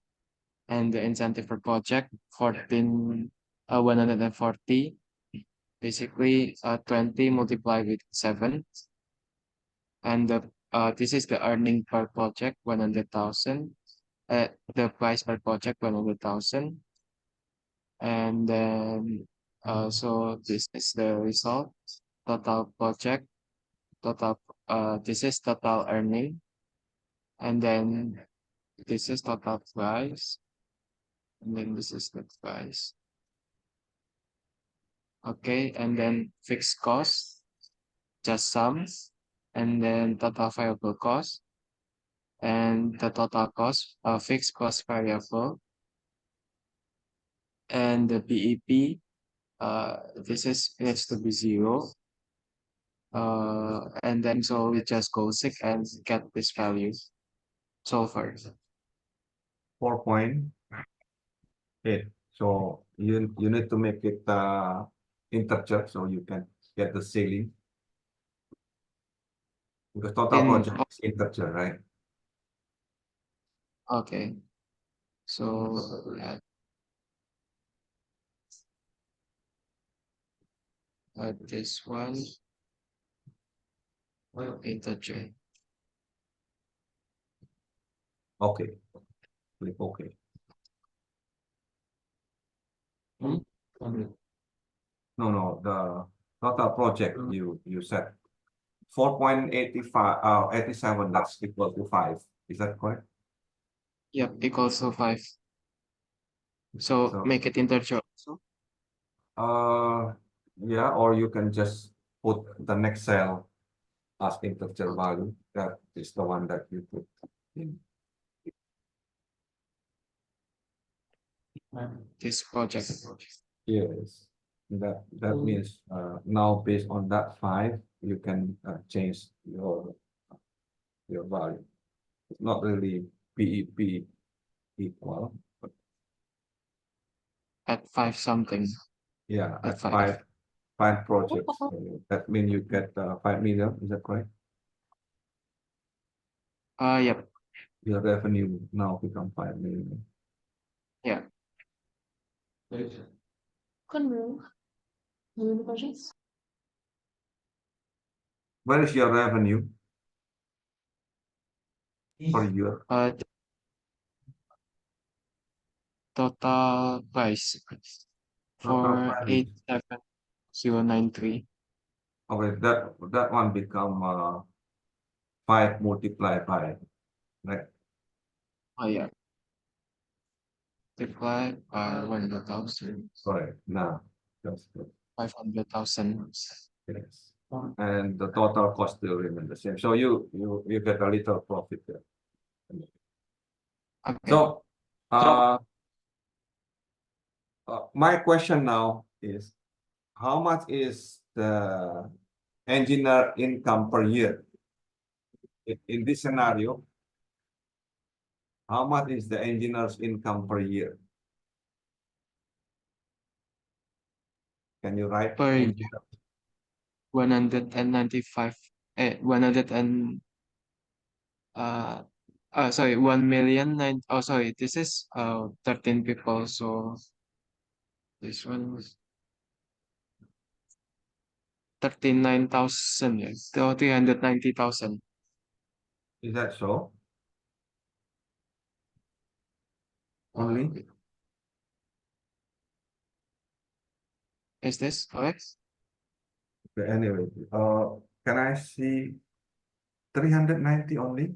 and the incentive per project 140. Basically 20 multiplied with 7, and this is the earning per project 100,000, the price per project 100,000, and then so this is the result, total project, total this is total earning, and then this is total price, and then this is the price. Okay, and then fixed cost, just sums, and then total variable cost, and the total cost, fixed cost variable, and the BEP, this is needs to be 0. And then so we just go sick and get this value so far. 4.8. So you need to make it integer so you can get the ceiling. Because total project is integer, right? Okay. So this one integer. Okay. Click OK. Hmm? No, the total project you set 4.85 87, that's equal to 5. Is that correct? Yep, equals to 5. So make it integer also. Yeah, or you can just put the next cell as integer value. That is the one that you put in. This project. Yes, that means now based on that 5, you can change your value. It's not really BEP equal, but At 5 something. yeah, At at 5. 5 projects. That means you get 5 million, is that correct? Yep. Your revenue now become 5 million. Yeah. Where is your revenue per year? Total price Total for price. 87093. Okay, that one become 5 multiplied by, right? Yeah. Multiply by 100,000. Correct. Now, that's good. 500,000. Yes. And the total cost still remain the same. So you get a little profit there. Okay. So, my question now is, how much is the engineer income per year? In this scenario, how much is the engineer's income per year? Can you write? Per year. engineer? 195, 100 and sorry, 1,000,009. Oh, sorry, this is 13 people, so this one was 39,000, yes, 390,000. Is that so? Only? Is this correct? Okay, anyway, can I see 390 only?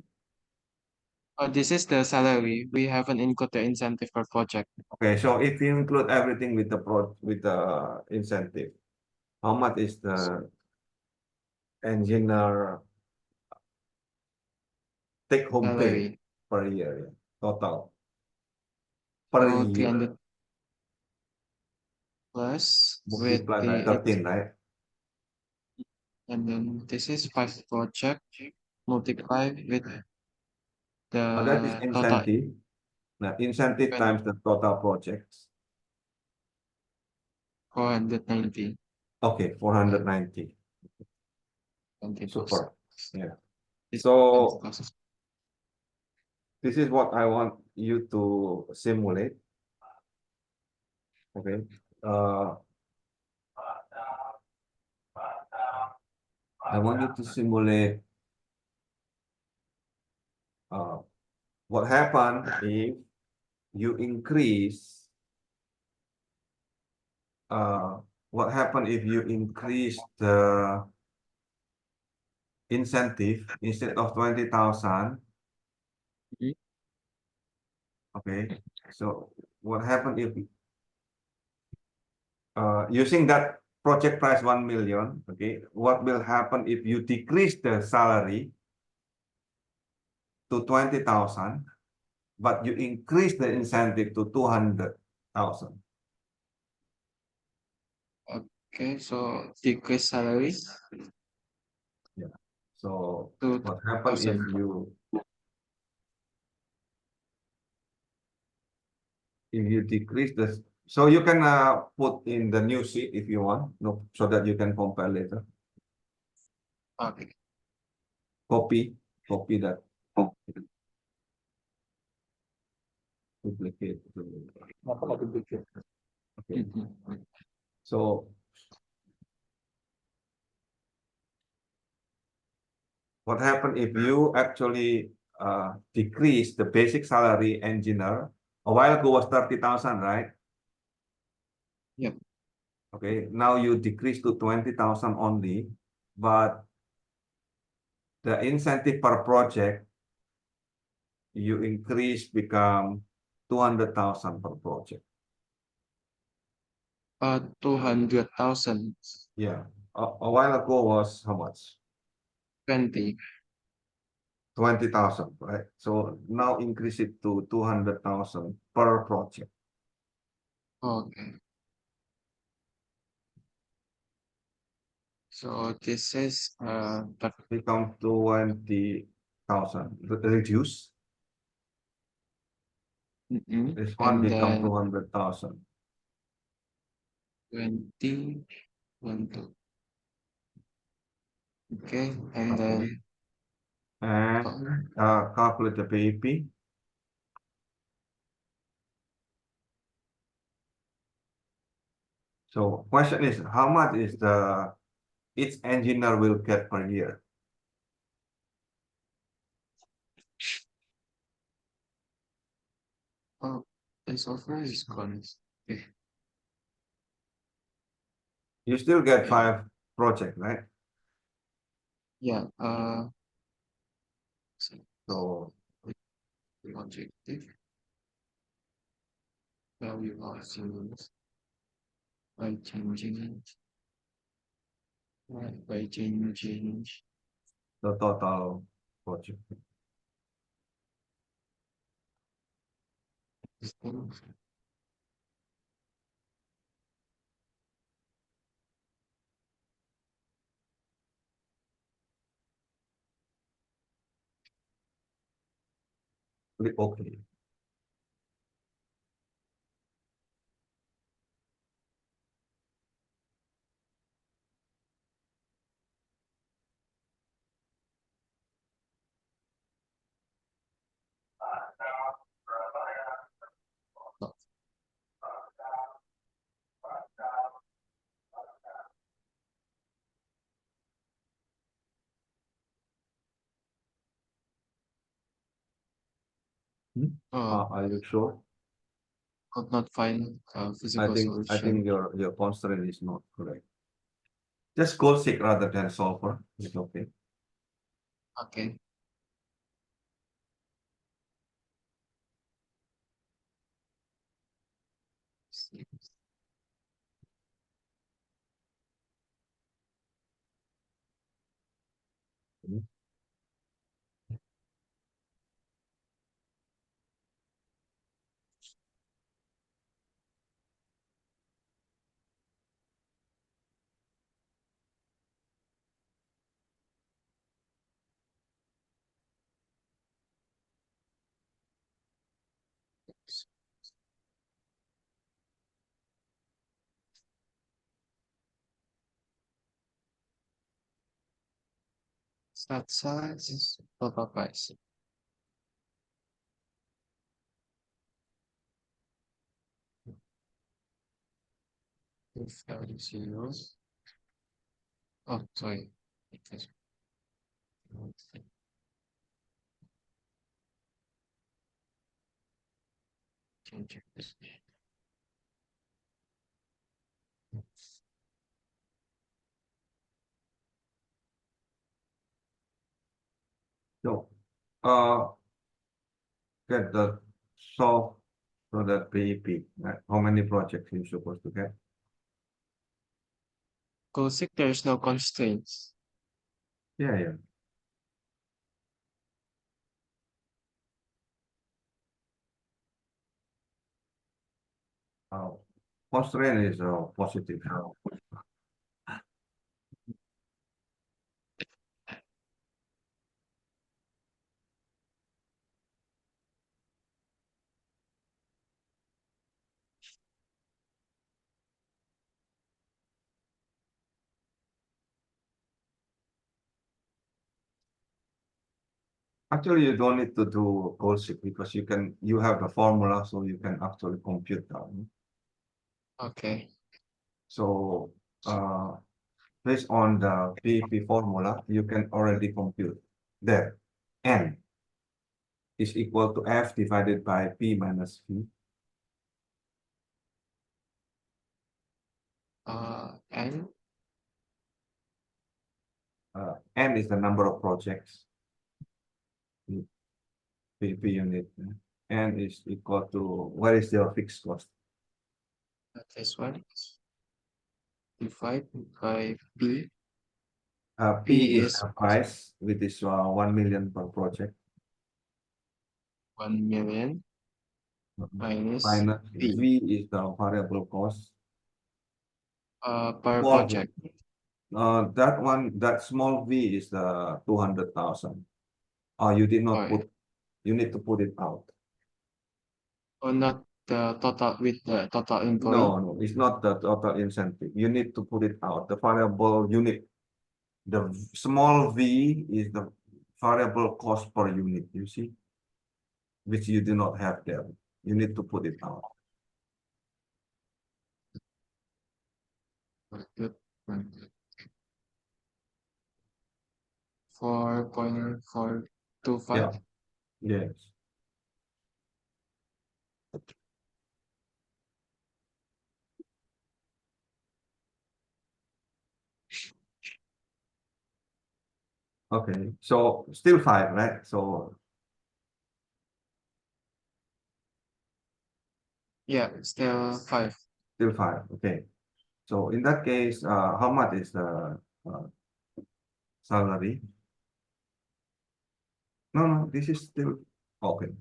This is the salary. We haven't included the incentive per project. Okay, so if you include everything with the incentive, how much is the engineer take home pay Salary. per year, yeah, total per So year 300 plus with multiplied by the 13, right? and then this is 5 project multiply with That is the total incentive. Now, incentive times the total projects. 490. Okay, 490. 20%. Super. Yeah. This So 20,000. this is what I want you to simulate. Okay. I want you to simulate what happens if you increase what happens if you increase the incentive instead of 20,000. Mhm. Okay, so what happens if using that project price 1 million, okay, what will happen if you decrease the salary to 20,000, but you increase the incentive to 200,000? Okay, so decrease salary Yeah. So to what happens if 2,000. you decrease this? So you can put in the new sheet if you want, no, so that you can compare later. Okay. Copy that. Duplicate. Okay. Mhm. So what happens if you actually decrease the basic salary engineer? A while ago was 30,000, right? Yep. Okay, now you decrease to 20,000 only, but the incentive per project you increase become 200,000 per project. 200,000. Yeah, a while ago was how much? 20. 20,000, right? So now increase it to 200,000 per project. Okay. So this is Become 20,000. Reduce. This one and become then 200,000. 20 1, 2. Okay, and then And calculate the PEP. So question is, how much is the each engineer will get per year? oh, the software is gone. Okay. You still get Yeah. 5 projects, right? Yeah. So Objective value of zeros by changing the total project. Click OK. Are you sure? could not find a I physical think solution. your constraint is not correct. Just goal seek rather than solver. It's okay. Okay. Start size is total price. If value zeros. Oh, sorry. Change this. So get the solve so that PEP. Right? How many projects you supposed to get? Goal seek, there is no constraints. Yeah. Constraint is positive. Actually, you don't need to do goal seek because you have the formula, so you can actually compute down. Okay. So based on the PEP formula, you can already compute that N is equal to F divided by P minus V. And N is the number of projects. PEP unit. N is equal to, what is your fixed cost? this one divided by P. P is the price, which is 1 million per project. 1 million minus P. V is the variable cost. Per Small project. that small V is the 200,000. Oh, you did not Oh, put, you need to put it out. or not the total employee? No, it's not the total incentive. You need to put it out. The variable unit. The small v is the variable cost per unit, you see, which you do not have there. You need to put it out. Good. 4.425. Yes. Okay, so still 5, right? So Yeah, still 5. still 5. Okay. So in that case, how much is the salary? No, this is still open.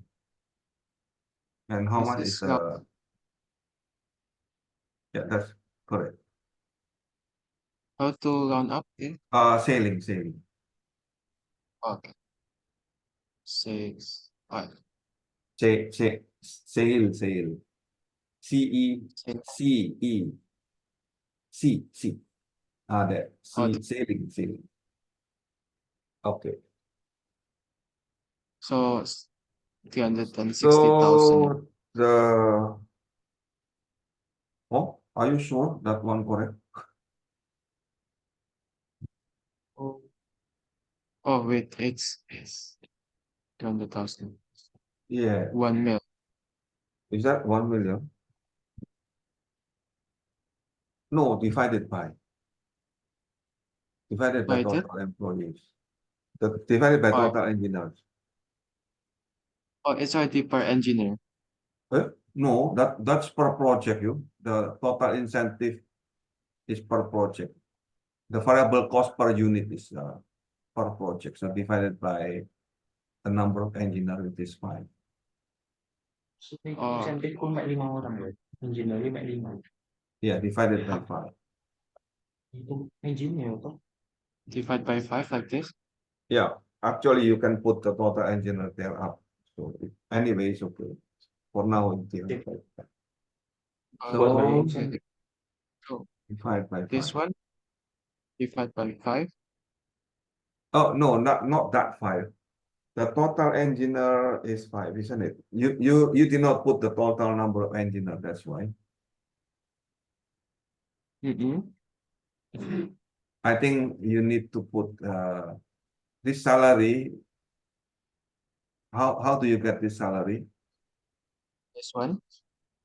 And how Is much this is the? Yeah, that's correct. how to round up it? Sailing. Okay. 6, 5. Sail. C-E-C-E. C. That Oh, sailing. Okay. so 360,000. So the are you sure that one correct? Oh, wait, it's 200,000. Yeah. 1 mil. Is that 1 million? No, divided by Divided? total employees. Divided by Oh, total engineers. it's already per engineer. No, that's per project. The total incentive is per project. The variable cost per unit is per project. So divided by the number of engineers, it is 5. So may Oh. incentive kung may 5 orang yun. Engineer, may 5. Yeah, divided by 5. Itong engineer to. Divide by 5 like this? Yeah, actually you can put the total engineer there up. So anyway, it's okay. For now, until so So divide by 5. this one, divide by 5. Oh no, not that 5. The total engineer is 5, isn't it? You did not put the total number of engineer. That's why. I think you need to put this salary. How do you get this salary? This one.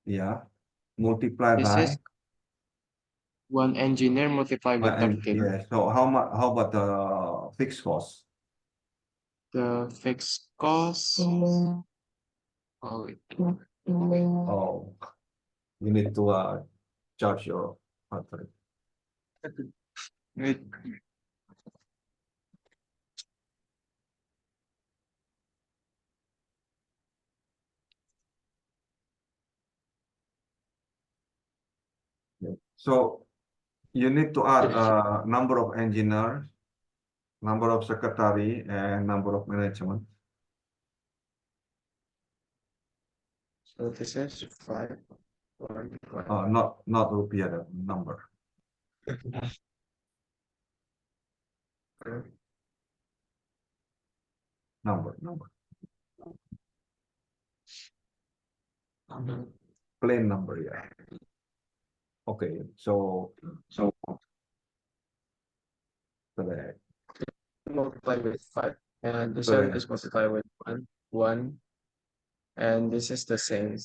Yeah, multiply This by is 1 engineer multiplied with 13. yeah. So how much? How about the fixed cost? The fixed cost. Oh, wait. Oh, you need to charge your factory. Wait. So you need to add a number of engineers, number of secretary, and number of management. So this is 5. Not rupiah, the number. Number. Plain number, yeah. Okay, so correct. Multiply with 5. And this one is multiplied with 1. And this is the same.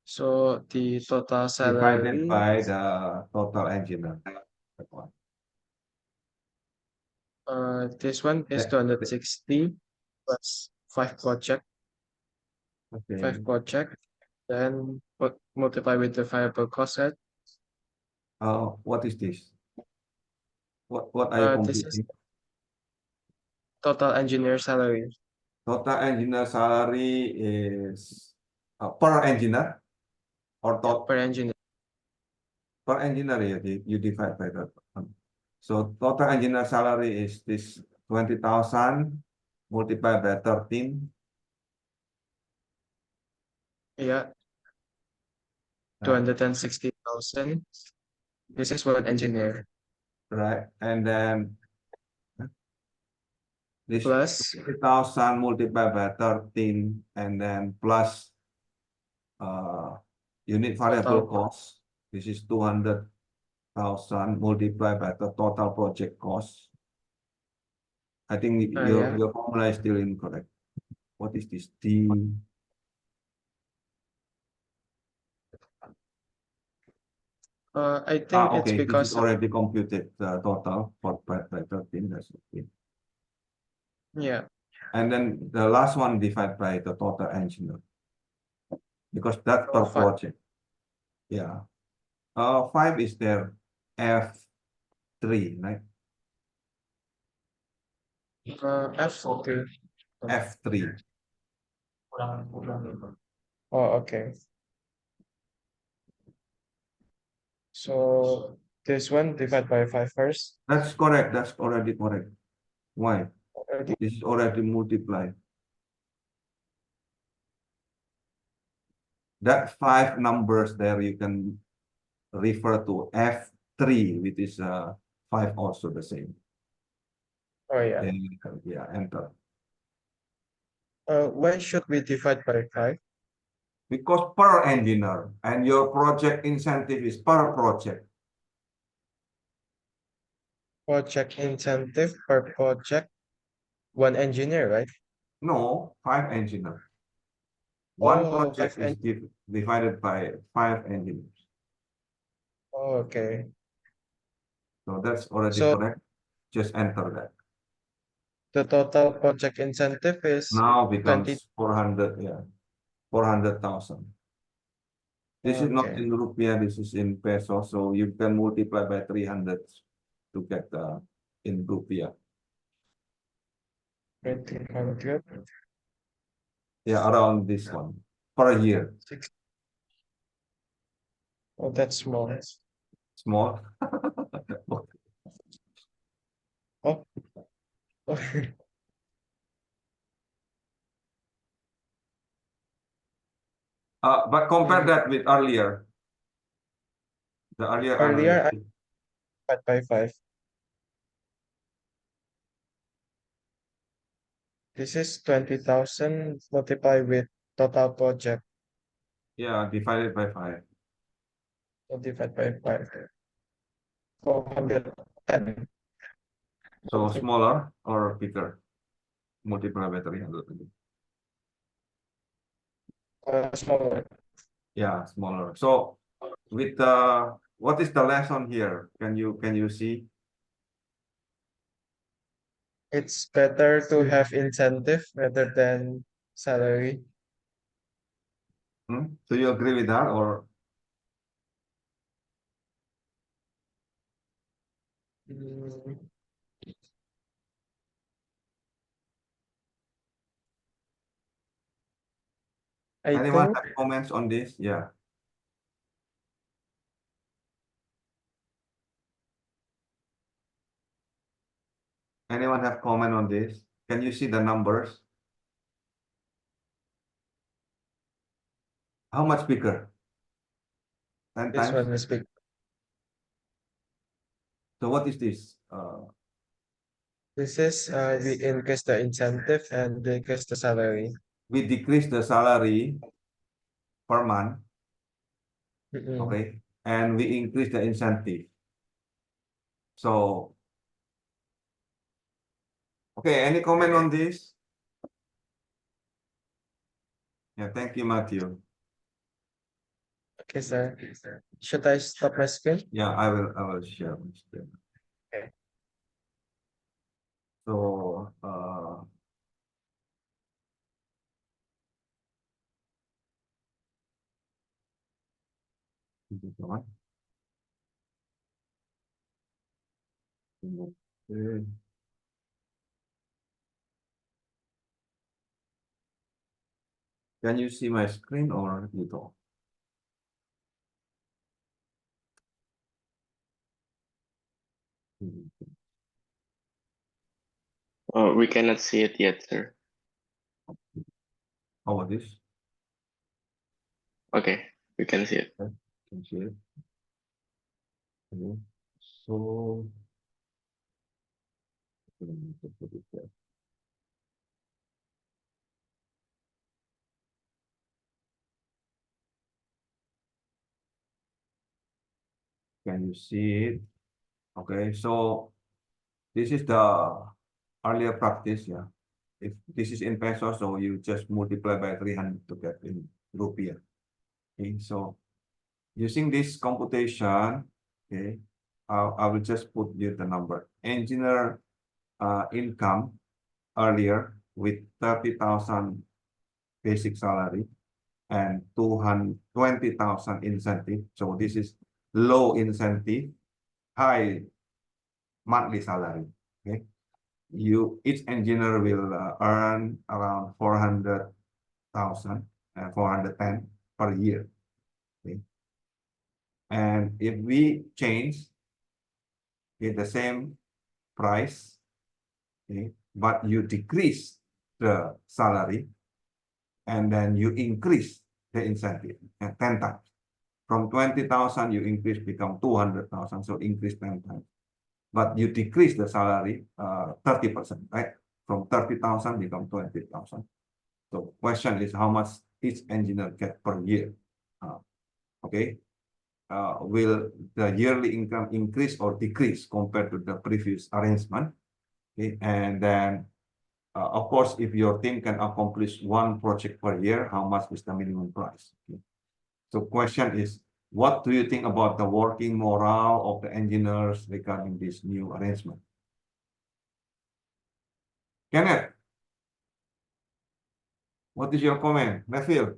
So the total salary. Divided by the total engineer. This one is 260 plus 5 project. Okay. 5 project. Then multiply with the variable cost, right? What is this? What are you This is computing? total engineer salary. Total engineer salary is per engineer or Per engineer. per engineer, yeah, you divide by that. So total engineer salary is this 20,000 multiplied by 13. Yeah, right? 260,000. This is one engineer Right, and then this plus 50,000 multiplied by 13, and then plus unit variable total. cost. This is 200,000 multiplied by the total project cost. I think Yeah. your formula is still incorrect. What is this? D. I think it's Okay, this is because of, already computed total for by 13. That's okay. yeah. And then the last one divided by the total engineer, because that's per Oh, fine. project. Yeah. 5 is their F3, right? F okay. F3. Oh, okay. So this one divide by 5 first. That's correct. That's already correct. Why? Already. This is already multiplied. That 5 numbers there you can refer to F3, which is 5 also the same. Oh, yeah. Then yeah, enter. Why should we divide by 5? Because per engineer and your project incentive is per project. Project incentive per project, one engineer, right? No, 5 engineer. One Oh, project is divided by 5 engineers. Oh, okay. So that's already So correct. Just enter that. the total project incentive is Now 20. becomes 400, yeah, 400,000. This is not Okay. in rupiah, this is in peso, so you can multiply by 300 to get in rupiah. 1,800. Yeah, around this one per year. Oh, that's small. Small. Oh, But compare that with earlier. The earlier earlier I analysis. divide by 5. This is 20,000 multiplied with total project. Yeah, divided by 5. So divide by 5. 410. So smaller or bigger? Multiply by 300. Smaller. Yeah, smaller. So with what is the lesson here? Can you see? It's better to have incentive rather than salary. Do you agree with that, or Mm, I anyone think have comments on this? Yeah. Anyone have comment on this? Can you see the numbers? How much bigger? 10 this times? one is big. So what is this? This is we increase the incentive and decrease the salary. We decrease the salary per month, Mm-mm. okay? And we increase the incentive. So, okay, any comment on this? Yeah, thank you, Matthew. Okay, sir. Should I stop my screen? Yeah, I will share my screen. Okay. So, this is the one. Okay. Can you see my screen or you don't? We cannot see it yet, sir. How about this? Okay, we can see it. Can see it. Okay. So let me just put it there. Can you see it? Okay, so this is the earlier practice, yeah. If this is in pesos, so you just multiply by 300 to get in rupiah. Okay, so using this computation, okay, I will just put you the number. Engineer income earlier with 30,000 basic salary and 220,000 incentive. So this is low incentive, high monthly salary. Okay, each engineer will earn around 400,000 and 410 per year. Okay, and if we change the same price, okay, but you decrease the salary and then you increase the incentive 10 times. From 20,000, you increase become 200,000, so increase 10 times. But you decrease the salary 30%, right? From 30,000 become 20,000. So question is how much each engineer get per year? Okay. Will the yearly income increase or decrease compared to the previous arrangement? Okay. And then, of course, if your team can accomplish one project per year, how much is the minimum price? Okay. So question is, what do you think about the working morale of the engineers regarding this new arrangement? Kenneth, what is your comment? Neville?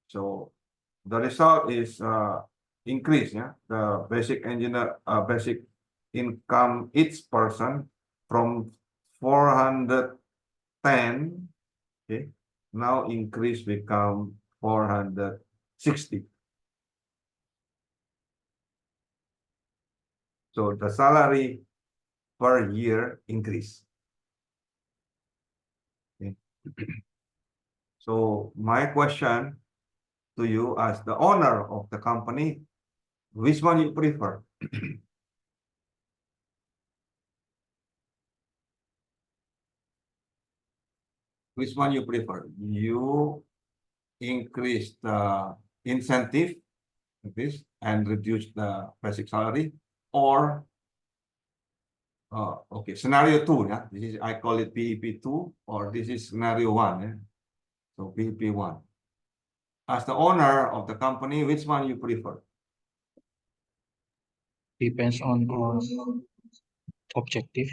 So the result is increase, yeah, the basic engineer basic income each person from 410, okay, now increase become 460. So the salary per year increase. Okay. So my question to you as the owner of the company, which one you prefer? Which one you prefer? You increase the incentive this and reduce the basic salary, or okay, scenario 2, yeah, this is, I call it PEP 2, or this is scenario 1, yeah? So PEP 1. As the owner of the company, which one you prefer? Depends on our objective.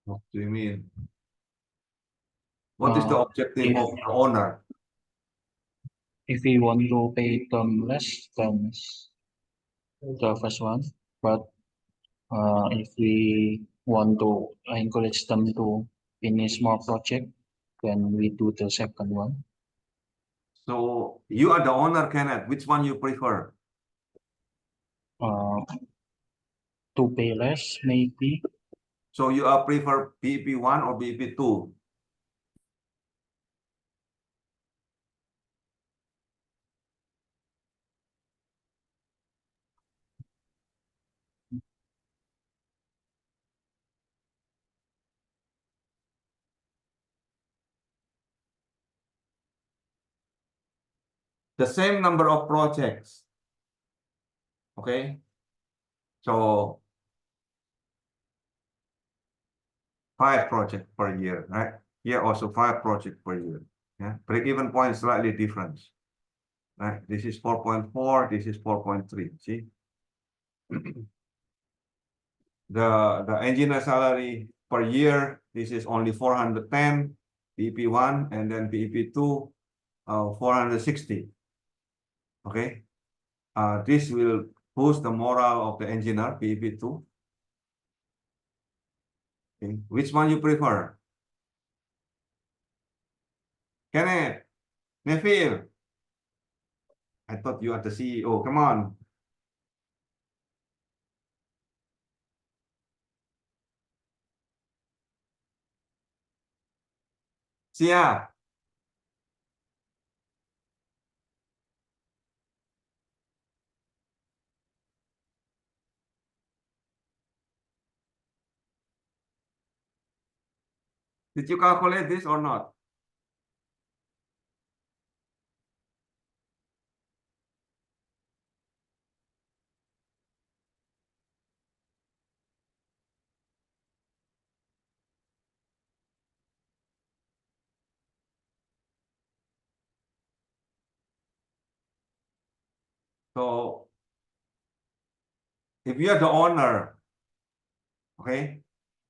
What do you mean? What is the Uh, objective if- of the owner? If we want to pay them less, then the first one. But if we want to encourage them to finish more project, then we do the second one. So you are the owner, Kenneth. Which one you prefer? To pay less, maybe. So you are prefer PEP 1 or PEP 2? The same number of projects. Okay. So 5 projects per year, right? Here also 5 projects per year. Yeah. Break-even point slightly different. Right. This is 4.4. This is 4.3. See. The engineer salary per year. This is only 410. PEP 1 and then PEP 2, 460. Okay. This will boost the morale of the engineer, PEP 2. Okay. Which one you prefer? Kenneth, Neville. I thought you are the CEO. Come on. Sia. Did you calculate this or not? So if you are the owner, okay,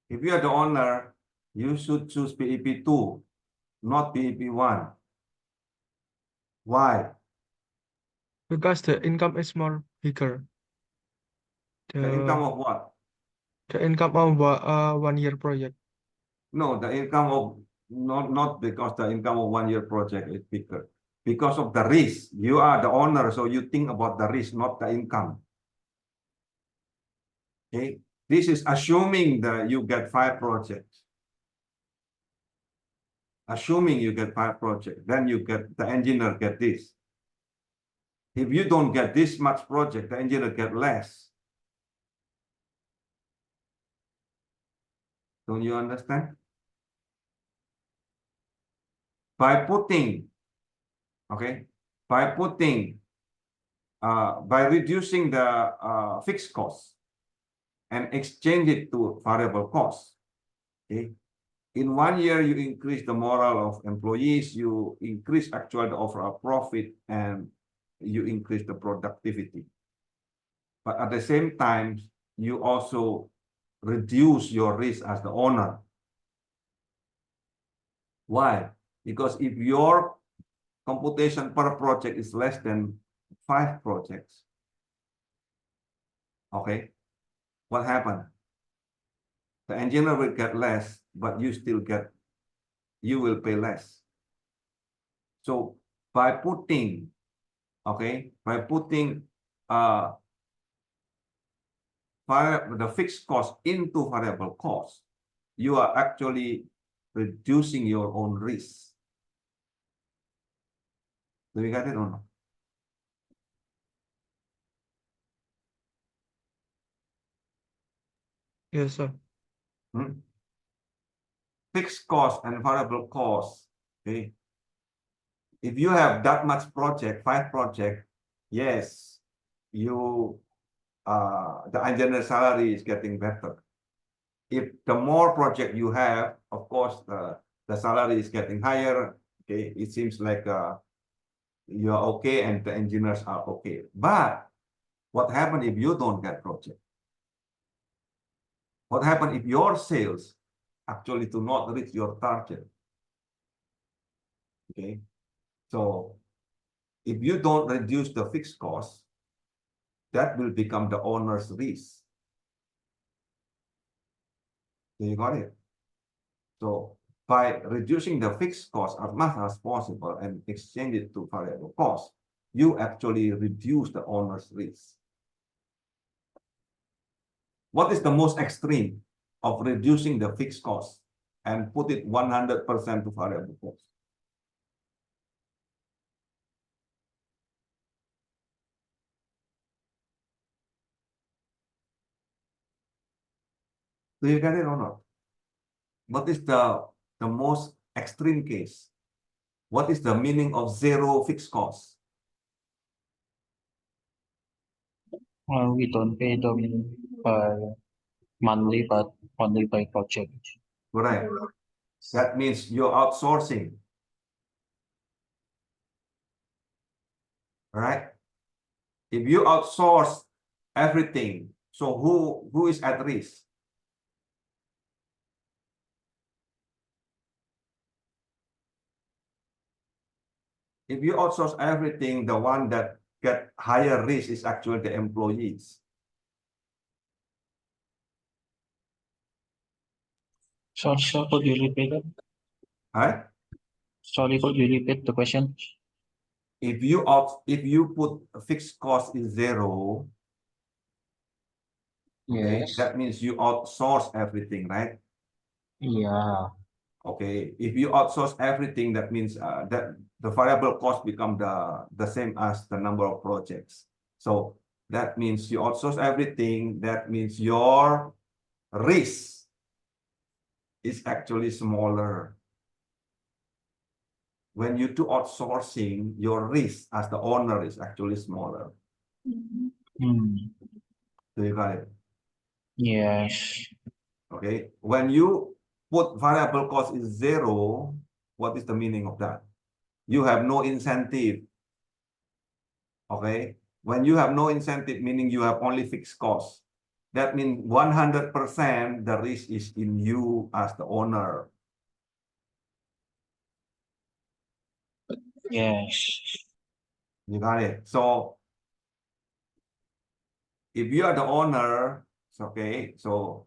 if you are the owner, you should choose PEP2, not PEP1. Why? Because the income is more bigger. The income of what? The income of 1 year project. No, the income of not because the income of 1 year project is bigger. Because of the risk. You are the owner, so you think about the risk, not the income. Okay, this is assuming that you get 5 projects. Assuming you get 5 projects, then you get the engineer get this. If you don't get this much project, the engineer get less. Don't you understand? By putting, okay, by reducing the fixed cost and exchange it to variable cost. Okay, in 1 year you increase the morale of employees, you increase actual the overall profit, and you increase the productivity. But at the same time, you also reduce your risk as the owner. Why? Because if your computation per project is less than 5 projects, okay, what happened? The engineer will get less, but you will pay less. So by putting, okay, the fixed cost into variable cost, you are actually reducing your own risk. Do you get it or not? Yes, sir. Fixed cost and variable cost. Okay. If you have that much project, 5 projects, yes, the engineer salary is getting better. If the more project you have, of course, the salary is getting higher. Okay, it seems like you are okay and the engineers are okay. But what happens if you don't get project? What happens if your sales actually do not reach your target? Okay, so if you don't reduce the fixed cost, that will become the owner's risk. So you got it? So by reducing the fixed cost as much as possible and exchange it to variable cost, you actually reduce the owner's risk. What is the most extreme of reducing the fixed cost and put it 100% to variable cost? Do you get it or not? What is the most extreme case? What is the meaning of zero fixed cost? We don't pay them per monthly, but only by project. Right. That means you're outsourcing. Right? If you outsource everything, so who is at risk? If you outsource everything, the one that get higher risk is actually the employees. Sorry, sir, could you repeat it? Right? Sorry, could you repeat the question? If you put a fixed cost is zero, okay, Yes. that means you outsource everything, right? Yeah. Okay, if you outsource everything, that means that the variable cost become the same as the number of projects. So that means you outsource everything. That means your risk is actually smaller. When you do outsourcing, your risk as the owner is actually smaller. Hmm. Do you got it? Yes. Okay. When you put variable cost is zero, what is the meaning of that? You have no incentive. Okay. When you have no incentive, meaning you have only fixed costs. That means 100% the risk is in you as the owner. Yes. You got it. So if you are the owner, okay, so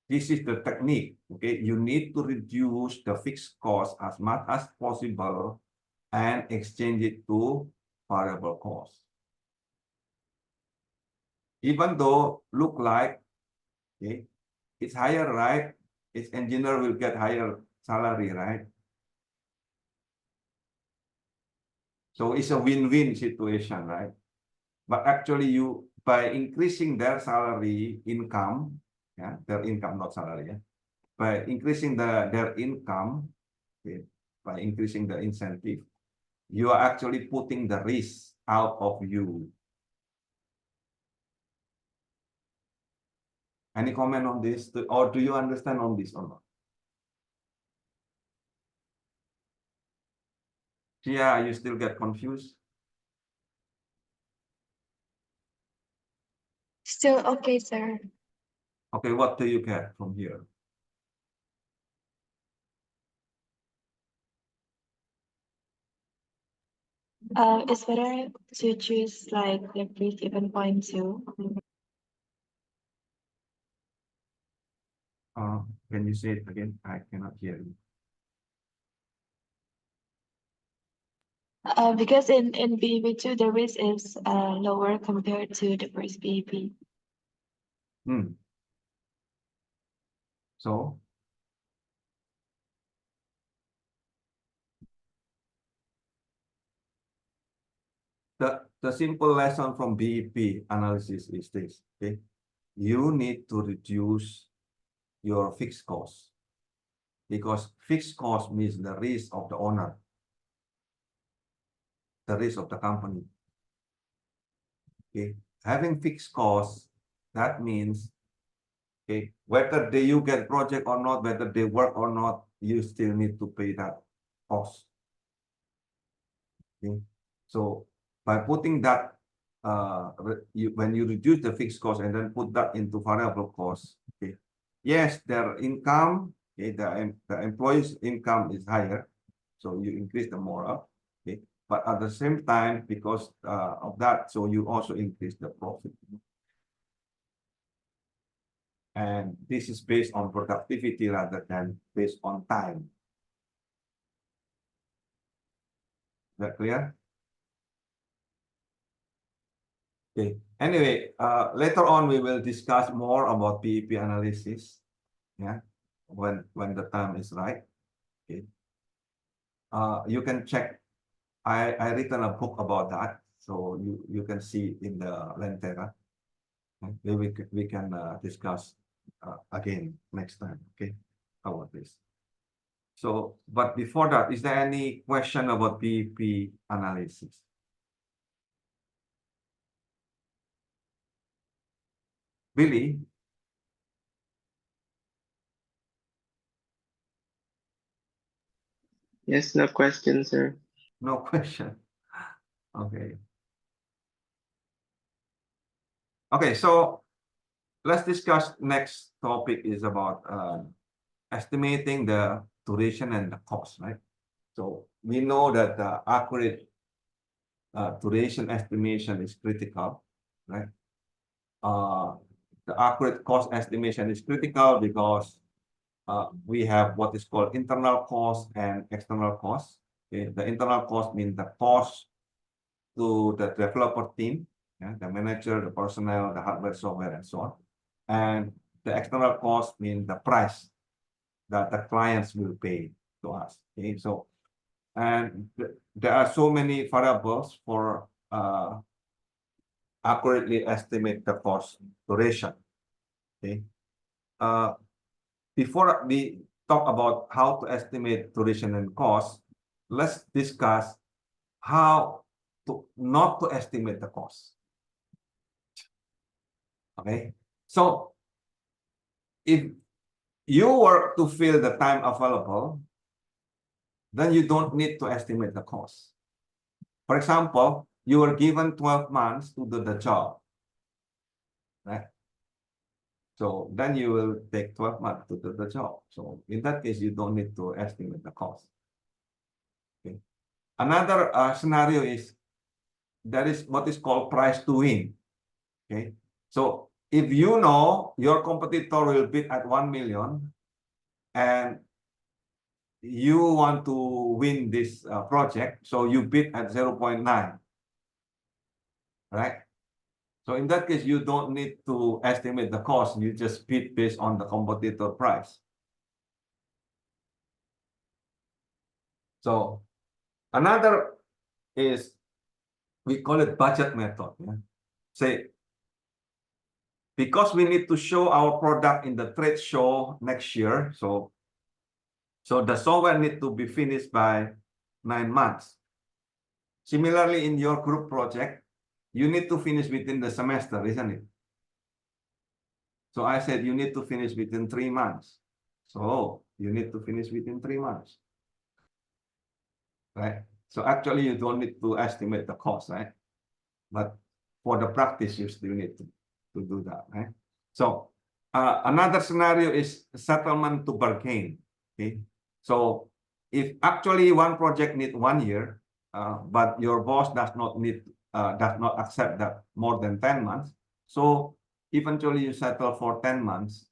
this is the technique. Okay, you need to reduce the fixed cost as much as possible and exchange it to variable cost. Even though look like, okay, it's higher, right? Its engineer will get higher salary, right? So it's a win-win situation, right? But actually, you by increasing their salary income, yeah, their income, not salary, yeah, by increasing their income, okay, by increasing the incentive, you are actually putting the risk out of you. Any comment on this, or do you understand on this or not? Yeah, you still get confused? Still okay, sir. Okay, what do you get from here? It's better to choose like the break-even point too. Can you say it again? I cannot hear you. Because in BEP2 the risk is lower compared to the first BEP. So the simple lesson from BEP analysis is this, okay? You need to reduce your fixed cost because fixed cost means the risk of the owner, the risk of the company. Okay, having fixed costs, that means, okay, whether you get project or not, whether they work or not, you still need to pay that cost. Okay, so by putting that, when you reduce the fixed cost and then put that into variable cost, okay, yes, their income, okay, the employee's income is higher, so you increase the morale, okay, but at the same time, because of that, so you also increase the profit. And this is based on productivity rather than based on time. Is that clear? Okay. Anyway, later on we will discuss more about PEP analysis. Yeah, when the time is right. Okay. You can check. I written a book about that, so you can see in the Lentera. Okay. We can discuss again next time. Okay, about this. So, but before that, is there any question about PEP analysis? Billy? Yes, no question, sir. No question. Okay. Okay, so let's discuss next topic is about estimating the duration and the cost, right? So we know that the accurate duration estimation is critical, right? The accurate cost estimation is critical because we have what is called internal cost and external cost. Okay? The internal cost means the cost to the developer team, yeah, the manager, the personnel, the hardware, software, and so on. And the external cost means the price that the clients will pay to us. Okay, so and there are so many variables for accurately estimate the cost duration. Okay, before we talk about how to estimate duration and cost, let's discuss how to not to estimate the cost. Okay, so if you were to fill the time available, then you don't need to estimate the cost. For example, you were given 12 months to do the job, right? So then you will take 12 months to do the job. So in that case, you don't need to estimate the cost. Okay. Another scenario is that is what is called price to win. Okay. So if you know your competitor will bid at 1 million and you want to win this project, so you bid at 0.9, right? So in that case, you don't need to estimate the cost. You just bid based on the competitor price. So another is, we call it budget method. Yeah? Say, because we need to show our product in the trade show next year, so the software need to be finished by 9 months. Similarly, in your group project, you need to finish within the semester, isn't it? So I said you need to finish within 3 months. So you need to finish within 3 months, right? So actually, you don't need to estimate the cost, right? But for the practice, you still need to do that, right? So another scenario is settlement to bargain. Okay, so if actually one project needs 1 year, but your boss does not accept that more than 10 months, so eventually you settle for 10 months.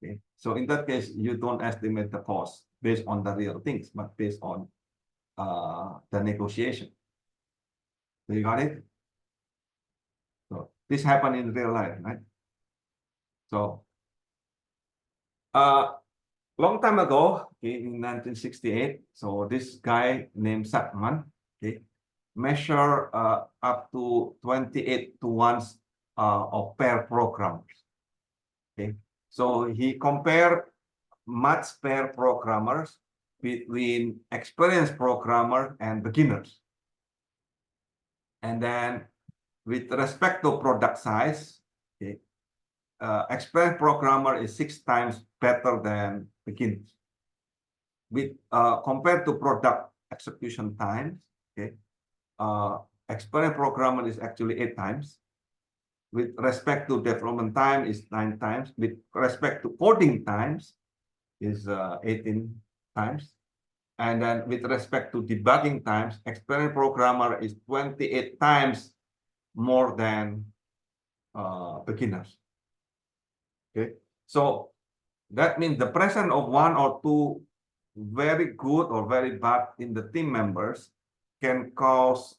Okay, so in that case, you don't estimate the cost based on the real things, but based on the negotiation. So you got it? So this happened in real life, right? So long time ago, okay, in 1968, so this guy named Sackman, okay, measure up to 28 to 1 of pair programmers. Okay, so he compared matched pair programmers between experienced programmer and beginners. And then with respect to product size, okay, experienced programmer is 6 times better than beginners. With compared to product execution times, okay, experienced programmer is actually 8 times. With respect to development time is 9 times. With respect to coding times is 18 times. And then with respect to debugging times, experienced programmer is 28 times more than beginners. Okay, so that means the presence of 1 or 2 very good or very bad in the team members can cause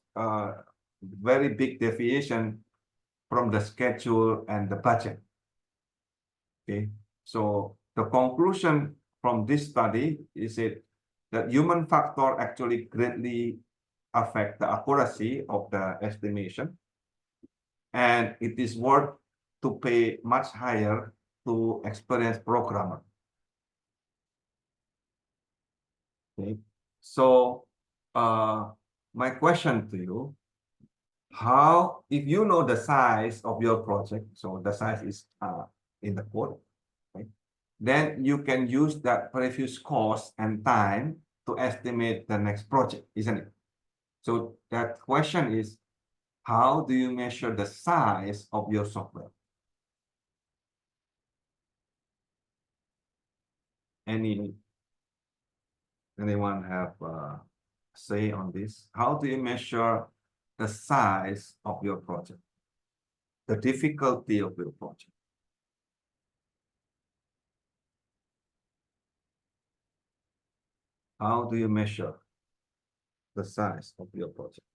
very big deviation from the schedule and the budget. Okay, so the conclusion from this study is that human factor actually greatly affect the accuracy of the estimation, and it is worth to pay much higher to experienced programmer. Okay, so my question to you, how, if you know the size of your project, so the size is in the code, right? Then you can use that previous cost and time to estimate the next project, isn't it? So that question is, how do you measure the size of your software? Anyone have say on this? How do you measure the size of your project, the difficulty of your project? How do you measure the size of your project?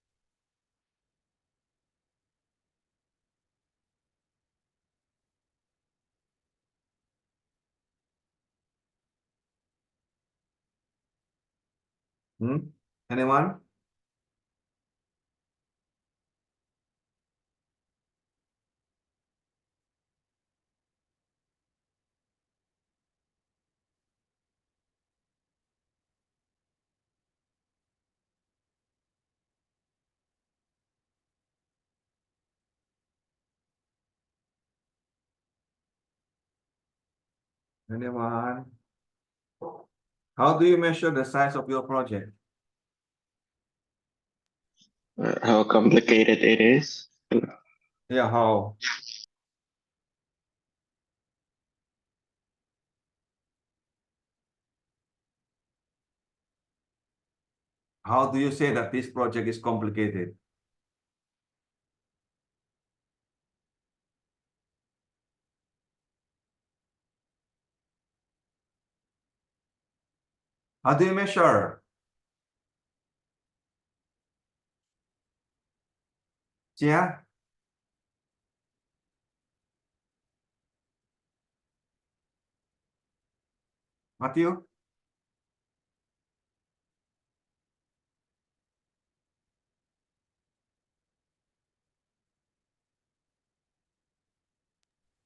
Anyone? Anyone? How do you measure the size of your project? How complicated it is. Yeah, how? How do you say that this project is complicated? How do you measure? Yeah. Matthew?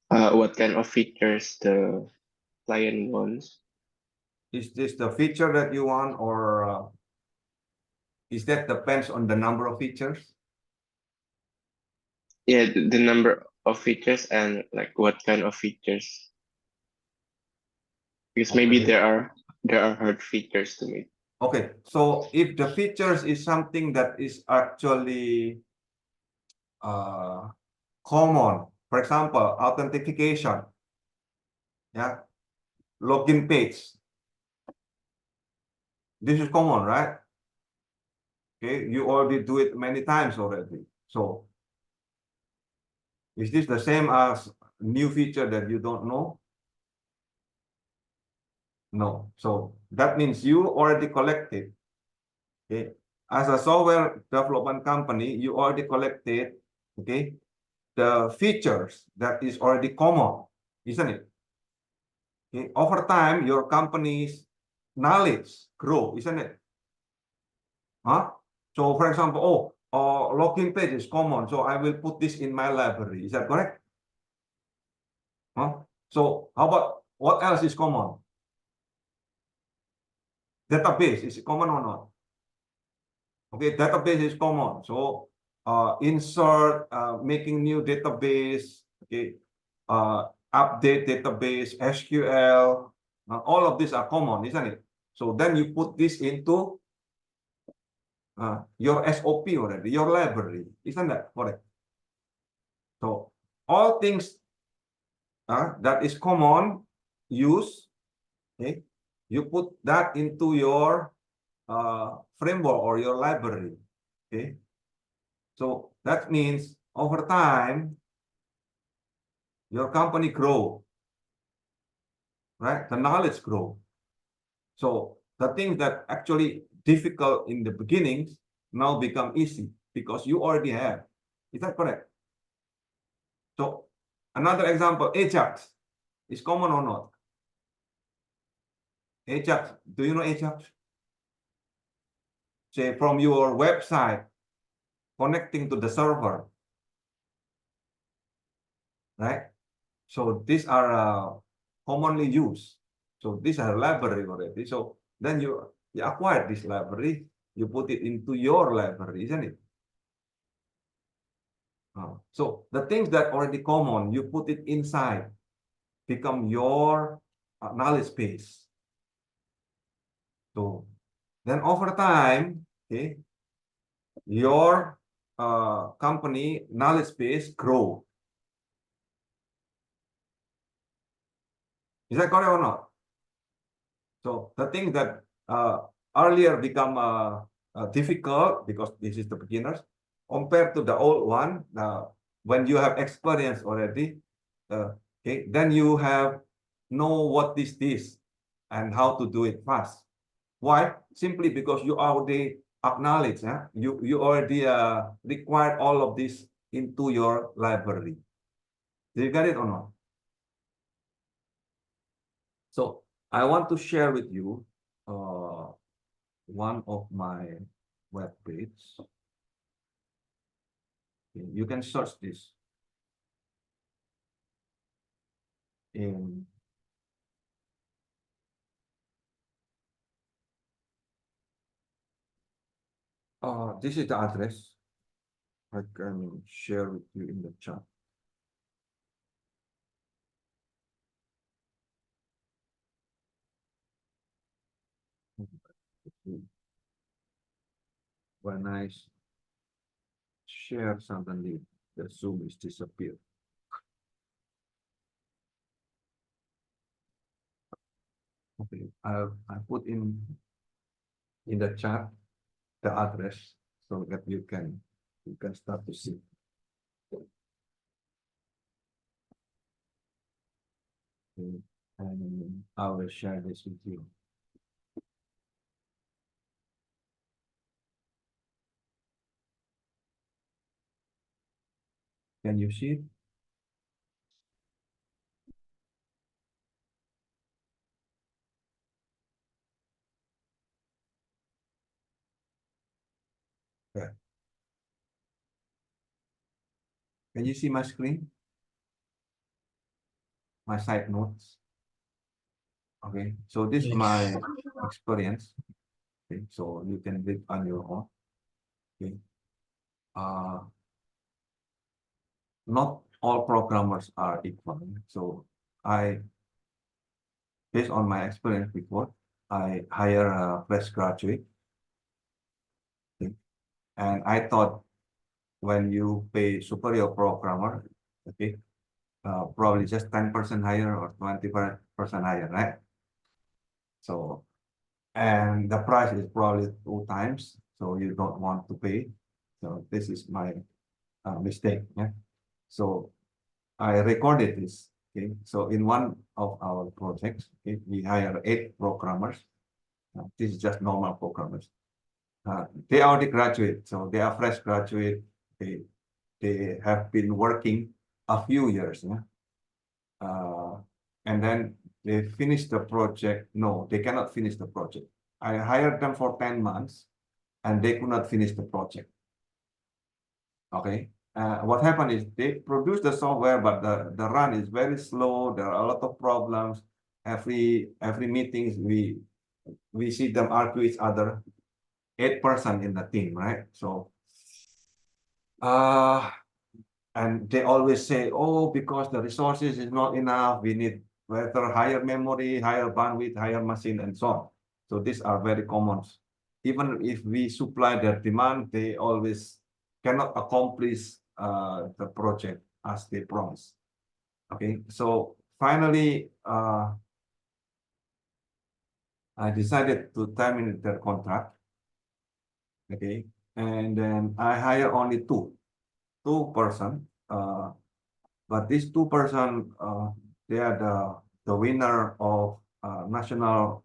What kind of features the client wants? Is this the feature that you want, or is that depends on the number of features? Yeah, the number of features and like what kind of features. Because maybe Okay. there are hard features to make. Okay, so if the features is something that is actually common, for example, authentication, yeah, login page. This is common, right? Okay, you already do it many times already. So is this the same as new feature that you don't know? No. So that means you already collected. Okay. As a software development company, you already collected, okay, the features that is already common, isn't it? Okay. Over time, your company's knowledge grow, isn't it? Huh? So for example, login page is common, so I will put this in my library. Is that correct? Huh? So how about what else is common? Database is common or not? Okay, database is common. So insert, making new database, okay, update database, SQL, all of these are common, isn't it? So then you put this into your SOP already, your library, isn't that correct? So all things that is common use, okay, you put that into your framework or your library, okay? So that means over time, your company grow, right? The knowledge grow. So the things that actually difficult in the beginnings now become easy because you already have. Is that correct? So another example, Ajax is common or not? Ajax, do you know Ajax? Say from your website connecting to the server, right? So these are commonly used. So these are library already. So then you acquire this library, you put it into your library, isn't it? So the things that already common, you put it inside, become your knowledge base. So then over time, okay, your company knowledge base grow. Is that correct or not? So the things that earlier become difficult because this is the beginners, compared to the old one, when you have experience already, okay, then you have know what is this and how to do it fast. Why? Simply because you already acknowledge, you already required all of this into your library. Do you get it or not? So I want to share with you one of my web page. You can search this in this is the address. I can share with you in the chat. when I share suddenly the Zoom is disappeared. Okay, I put in the chat the address so that you can start to see. Okay, and I will share this with you. Can you see it? Yeah. Can you see my screen? My side notes. Okay, so this is my experience. Okay, so you can read on your own. Okay. Not all programmers are equal. So based on my experience before, I hire a fresh graduate. Okay. And I thought when you pay superior programmer, okay, probably just 10% higher or 20% higher, right? So, and the price is probably 2 times, so you don't want to pay. So this is my mistake. Yeah. So I recorded this. Okay. So in one of our projects, okay, we hire 8 programmers. This is just normal programmers. They already graduate, so they are fresh graduate. They have been working a few years. Yeah? And then they finish the project. No, they cannot finish the project. I hired them for 10 months and they could not finish the project. Okay. What happened is they produce the software, but the run is very slow. There are a lot of problems. Every meetings we see them argue each other. 8% in the team, right? So and they always say, oh, because the resources is not enough, we need better higher memory, higher bandwidth, higher machine, and so on. So these are very common. Even if we supply their demand, they always cannot accomplish the project as they promise. Okay, so finally, I decided to terminate their contract. Okay, and then I hire only two person. But these 2%, they are the winner of national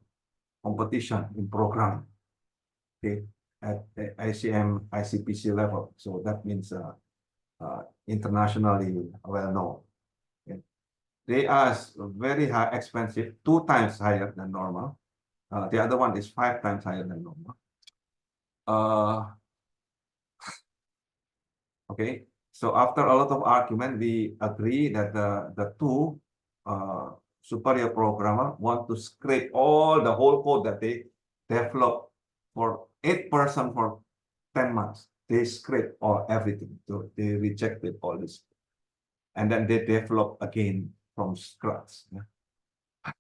competition in program. Okay, at ICM, ICPC level. So that means internationally well known. Okay. They are very high, expensive, 2 times higher than normal. The other one is 5 times higher than normal. Okay, so after a lot of argument, we agree that the two superior programmer want to scrape all the whole code that they developed for 8% for 10 months. They scrape all everything. So they rejected all this. And then they develop again from scratch. Yeah.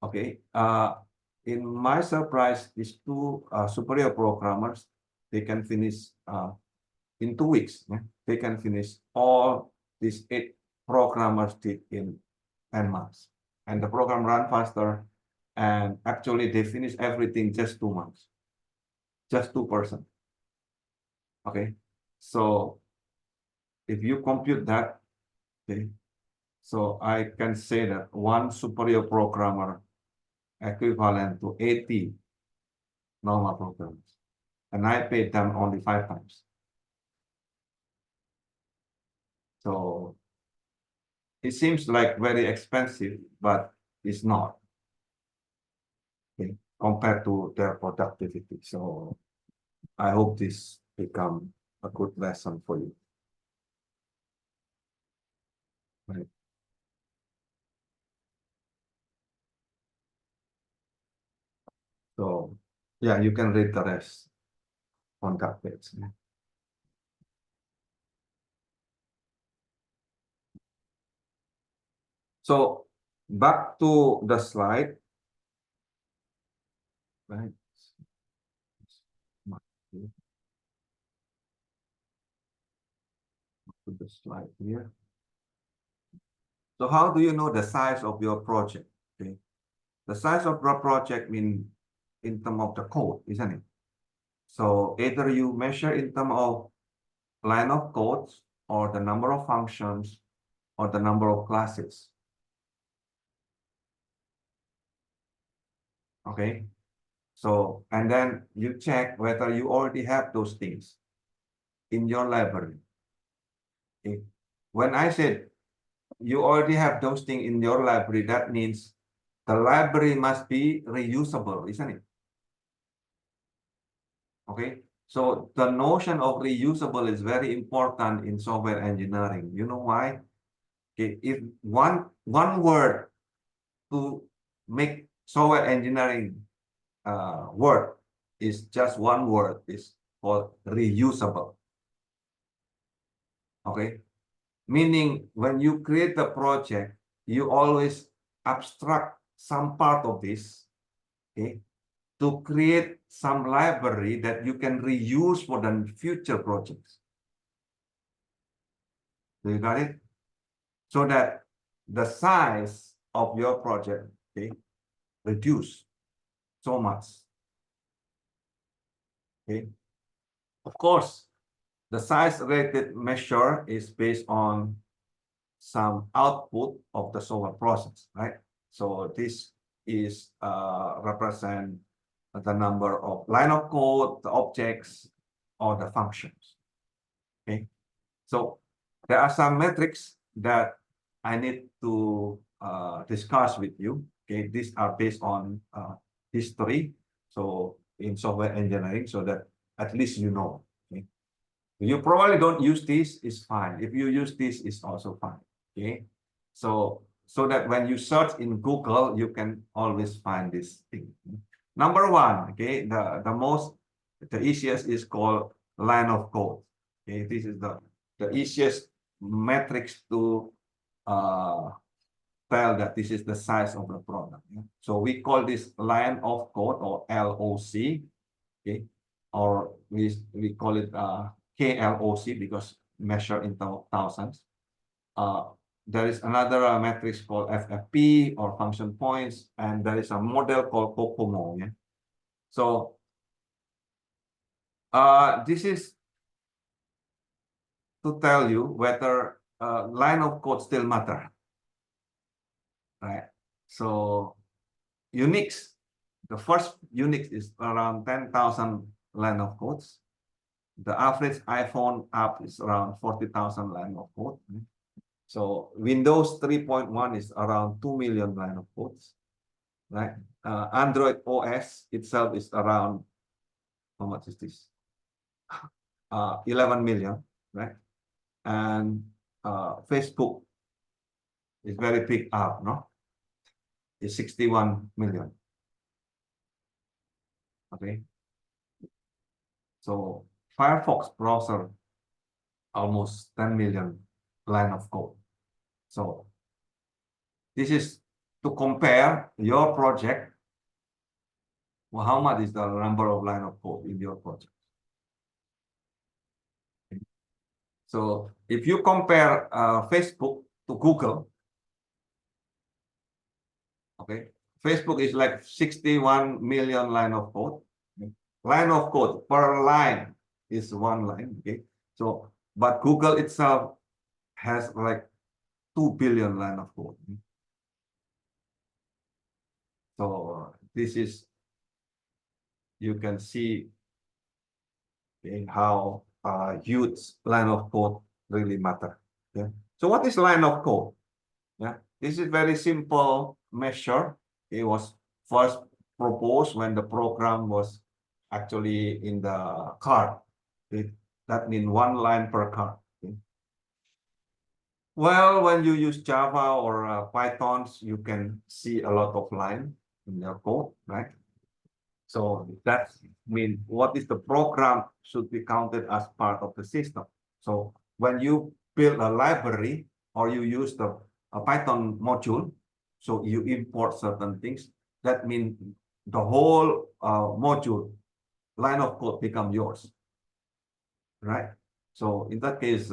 Okay. In my surprise, these two superior programmers, they can finish in 2 weeks. Yeah? They can finish all these 8 programmers did in 10 months. And the program ran faster. And actually, they finished everything just 2 months. Just 2%. Okay. So if you compute that, okay, so I can say that one superior programmer equivalent to 80 normal programmers. And I paid them only 5 times. So it seems like very expensive, but it's not. Okay, compared to their productivity. So I hope this become a good lesson for you. Right. So yeah, you can read the rest on that page. So back to the slide. Right. put the slide here. So how do you know the size of your project? Okay, the size of your project mean in terms of the code, isn't it? So either you measure in terms of line of codes or the number of functions or the number of classes. Okay, so and then you check whether you already have those things in your library. Okay. When I said you already have those things in your library, that means the library must be reusable, isn't it? Okay, so the notion of reusable is very important in software engineering. You know why? Okay, if one word to make software engineering word is just one word, is called reusable. Okay, meaning when you create the project, you always abstract some part of this, okay, to create some library that you can reuse for the future projects. Do you got it? So that the size of your project, okay, reduce so much. Okay. Of course, the size related measure is based on some output of the software process, right? So this is represent the number of line of code, the objects, or the functions. Okay, so there are some metrics that I need to discuss with you. Okay, these are based on history, so in software engineering, so that at least you know. Okay, you probably don't use this, is fine. If you use this, is also fine. Okay, so that when you search in Google, you can always find this thing. Number one, okay, the easiest is called line of code. Okay, this is the easiest metrics to tell that this is the size of the product. Yeah? So we call this line of code or LOC, okay, or we call it KLOC because measure in thousands. There is another matrix called FFP or function points, and there is a model called COCOMO. Yeah? So this is to tell you whether line of code still matter, right? So Unix, the first Unix is around 10,000 line of codes. The average iPhone app is around 40,000 line of code. So Windows 3.1 is around 2 million line of codes, right? Android OS itself is around, how much is this? 11 million, right? And Facebook is very big app, no? It's 61 million. Okay. So Firefox browser, almost 10 million line of code. So this is to compare your project. Well, how much is the number of line of code in your project? So if you compare Facebook to Google, okay, Facebook is like 61 million line of code. Line of code per line is one line, okay? So, but Google itself has like 2 billion line of code. So this is, you can see how huge line of code really matter. Yeah. So what is line of code? Yeah, this is very simple measure. It was first proposed when the program was actually in the card. That means one line per card. Okay. Well, when you use Java or Python, you can see a lot of line in your code, right? So that means what is the program should be counted as part of the system. So when you build a library or you use a Python module, so you import certain things, that means the whole module line of code become yours, right? So in that case,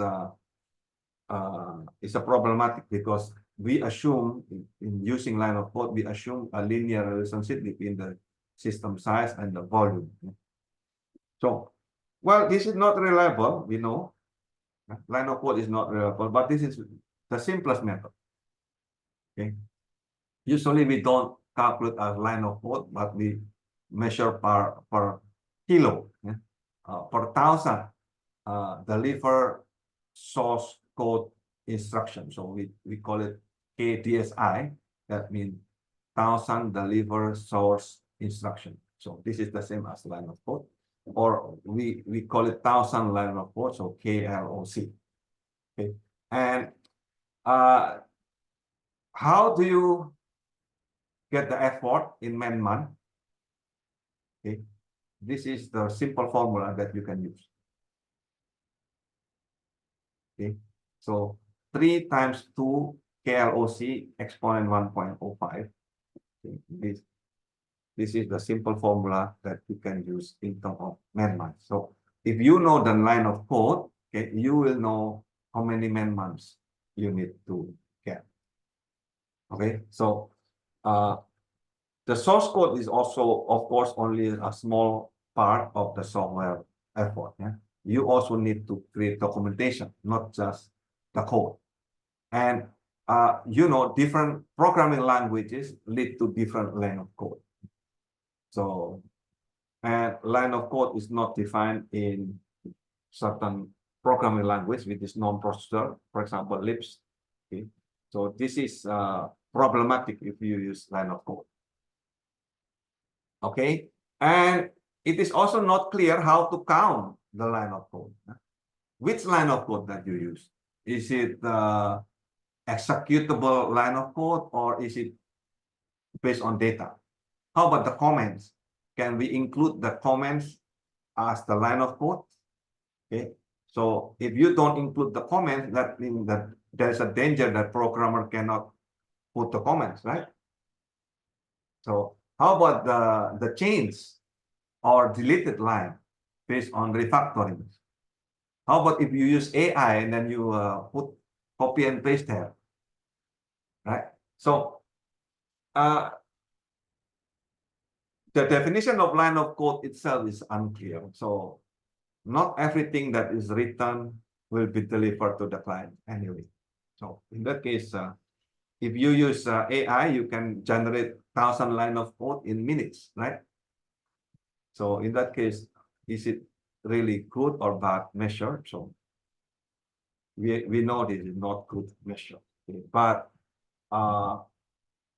is a problematic because we assume in using line of code, we assume a linear relationship between the system size and the volume. So, well, this is not reliable, we know. Line of code is not reliable, but this is the simplest method. Okay. Usually we don't calculate a line of code, but we measure per kilo, per thousand deliver source code instruction. So we call it KDSI. That means thousand deliver source instruction. So this is the same as line of code, or we call it thousand line of code. So KLOC. Okay, and how do you get the effort in man-month? Okay, this is the simple formula that you can use. Okay, so 3 times 2 KLOC exponent 1.05. Okay, this is the simple formula that you can use in terms of man-months. So if you know the line of code, okay, you will know how many man-months you need to get. Okay, so the source code is also, of course, only a small part of the software effort. Yeah? You also need to create documentation, not just the code. And you know, different programming languages lead to different line of code. So, and line of code is not defined in certain programming language, which is non-processor, for example, Lisp. Okay, so this is problematic if you use line of code. Okay, and it is also not clear how to count the line of code. Which line of code that you use? Is it the executable line of code, or is it based on data? How about the comments? Can we include the comments as the line of code? Okay, so if you don't include the comments, that means that there's a danger that programmer cannot put the comments, right? So how about the change or deleted line based on refactoring? How about if you use AI and then you put copy and paste there, right? So the definition of line of code itself is unclear. So not everything that is written will be delivered to the client anyway. So in that case, if you use AI, you can generate 1,000 lines of code in minutes, right? So in that case, is it really good or bad measure? So we know this is not good measure. Okay? But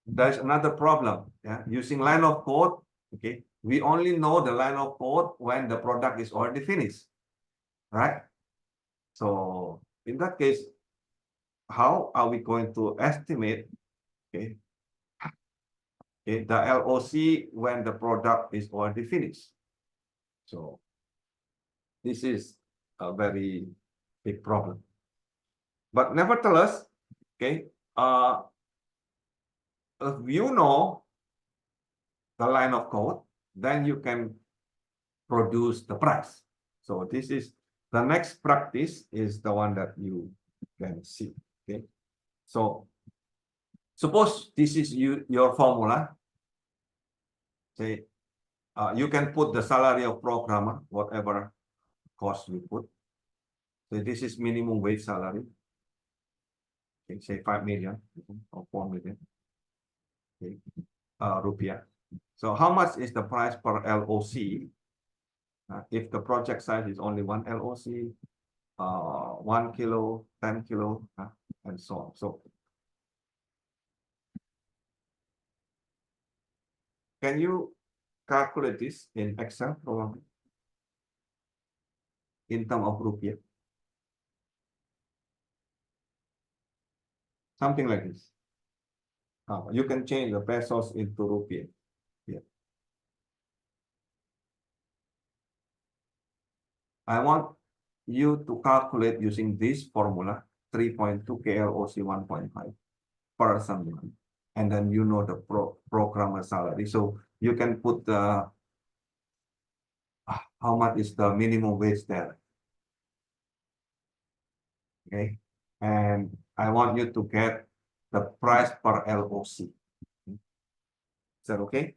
there's another problem. Yeah? Using line of code, okay, we only know the line of code when the product is already finished, right? So in that case, how are we going to estimate, okay, the LOC when the product is already finished? So this is a very big problem. But nevertheless, okay, if you know the line of code, then you can produce the price. So this is the next practice is the one that you can see. Okay, so suppose this is your formula. Say you can put the salary of programmer, whatever cost you put. So this is minimum wage salary. Okay, say 5 million or 4 million. Okay, rupiah. So how much is the price per LOC? If the project size is only 1 LOC, 1 kilo, 10 kilo, and so on. So can you calculate this in Excel probably in terms of rupiah? Something like this. You can change the pesos into rupiah. Yeah. I want you to calculate using this formula, 3.2 KLOC 1.5 per assembly. And then you know the programmer salary. So you can put the how much is the minimum wage there. Okay. and I want you to get the price per LOC. Is that okay?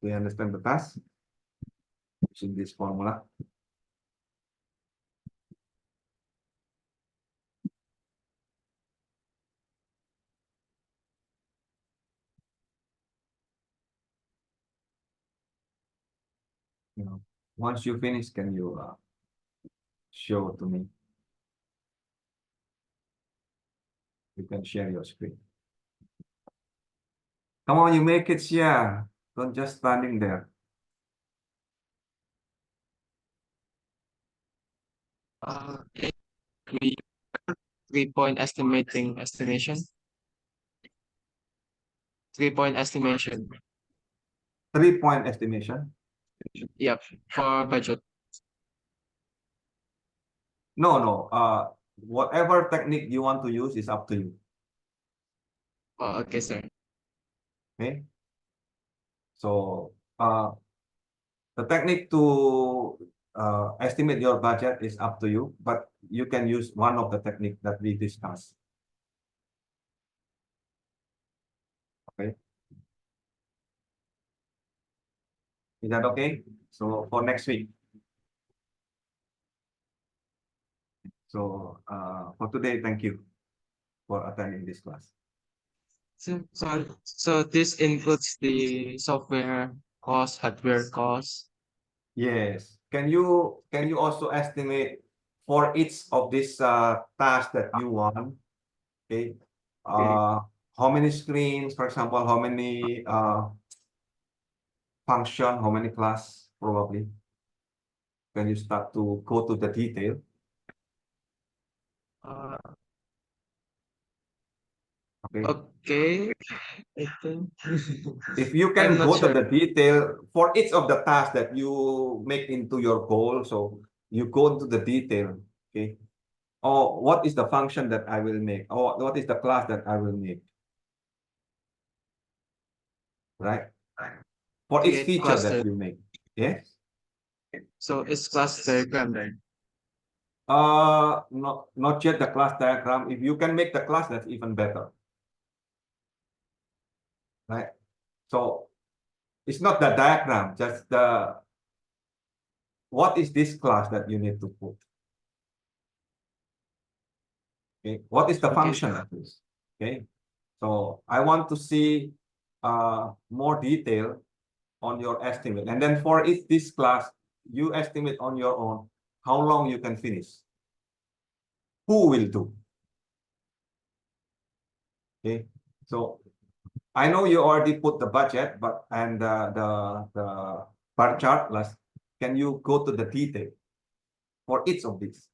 Do you understand the task? Using this formula. Once you finish, can you show to me? You can share your screen. Come on, you make it, yeah. Don't just standing there. We 3-point estimation. 3-point estimation. 3-point estimation. Yep, for budget. No. Whatever technique you want to use is up to you. Oh, okay, sir. Okay. So the technique to estimate your budget is up to you, but you can use one of the technique that we discussed. Okay. Is that okay? So for next week. So for today, thank you for attending this class. So this includes the software cost, hardware cost. Yes. Can you also estimate for each of these tasks that you want? Okay. How many screens, for example, how many function, how many class probably? Can you start to go to the detail? Okay. Okay. I think. If you I'm can not go to sure. the detail for each of the tasks that you make into your goal, so you go into the detail, okay? Oh, what is the function that I will make? Oh, what is the class that I will make? Right? For each Create feature cluster. that you make. Yes? So it's class diagram then. Not yet the class diagram. If you can make the class, that's even better. Right? So it's not the diagram, just the what is this class that you need to put? Okay, what is the Okay. function of this? Okay, so I want to see more detail on your estimate, and then for each this class, you estimate on your own how long you can finish. Who will do? Okay, so I know you already put the budget, but and the bar chart. Plus, can you go to the detail for each of these?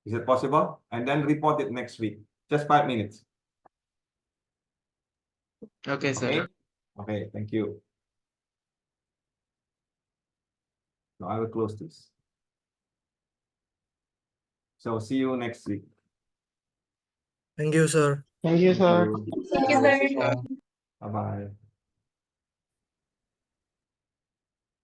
Is it possible? And then report it next week. Just 5 minutes. Okay, sir. Okay. Okay. Thank you. So I will close this. So see you next week. Thank you, sir. Thank you, sir. Thank you, sir. Bye bye.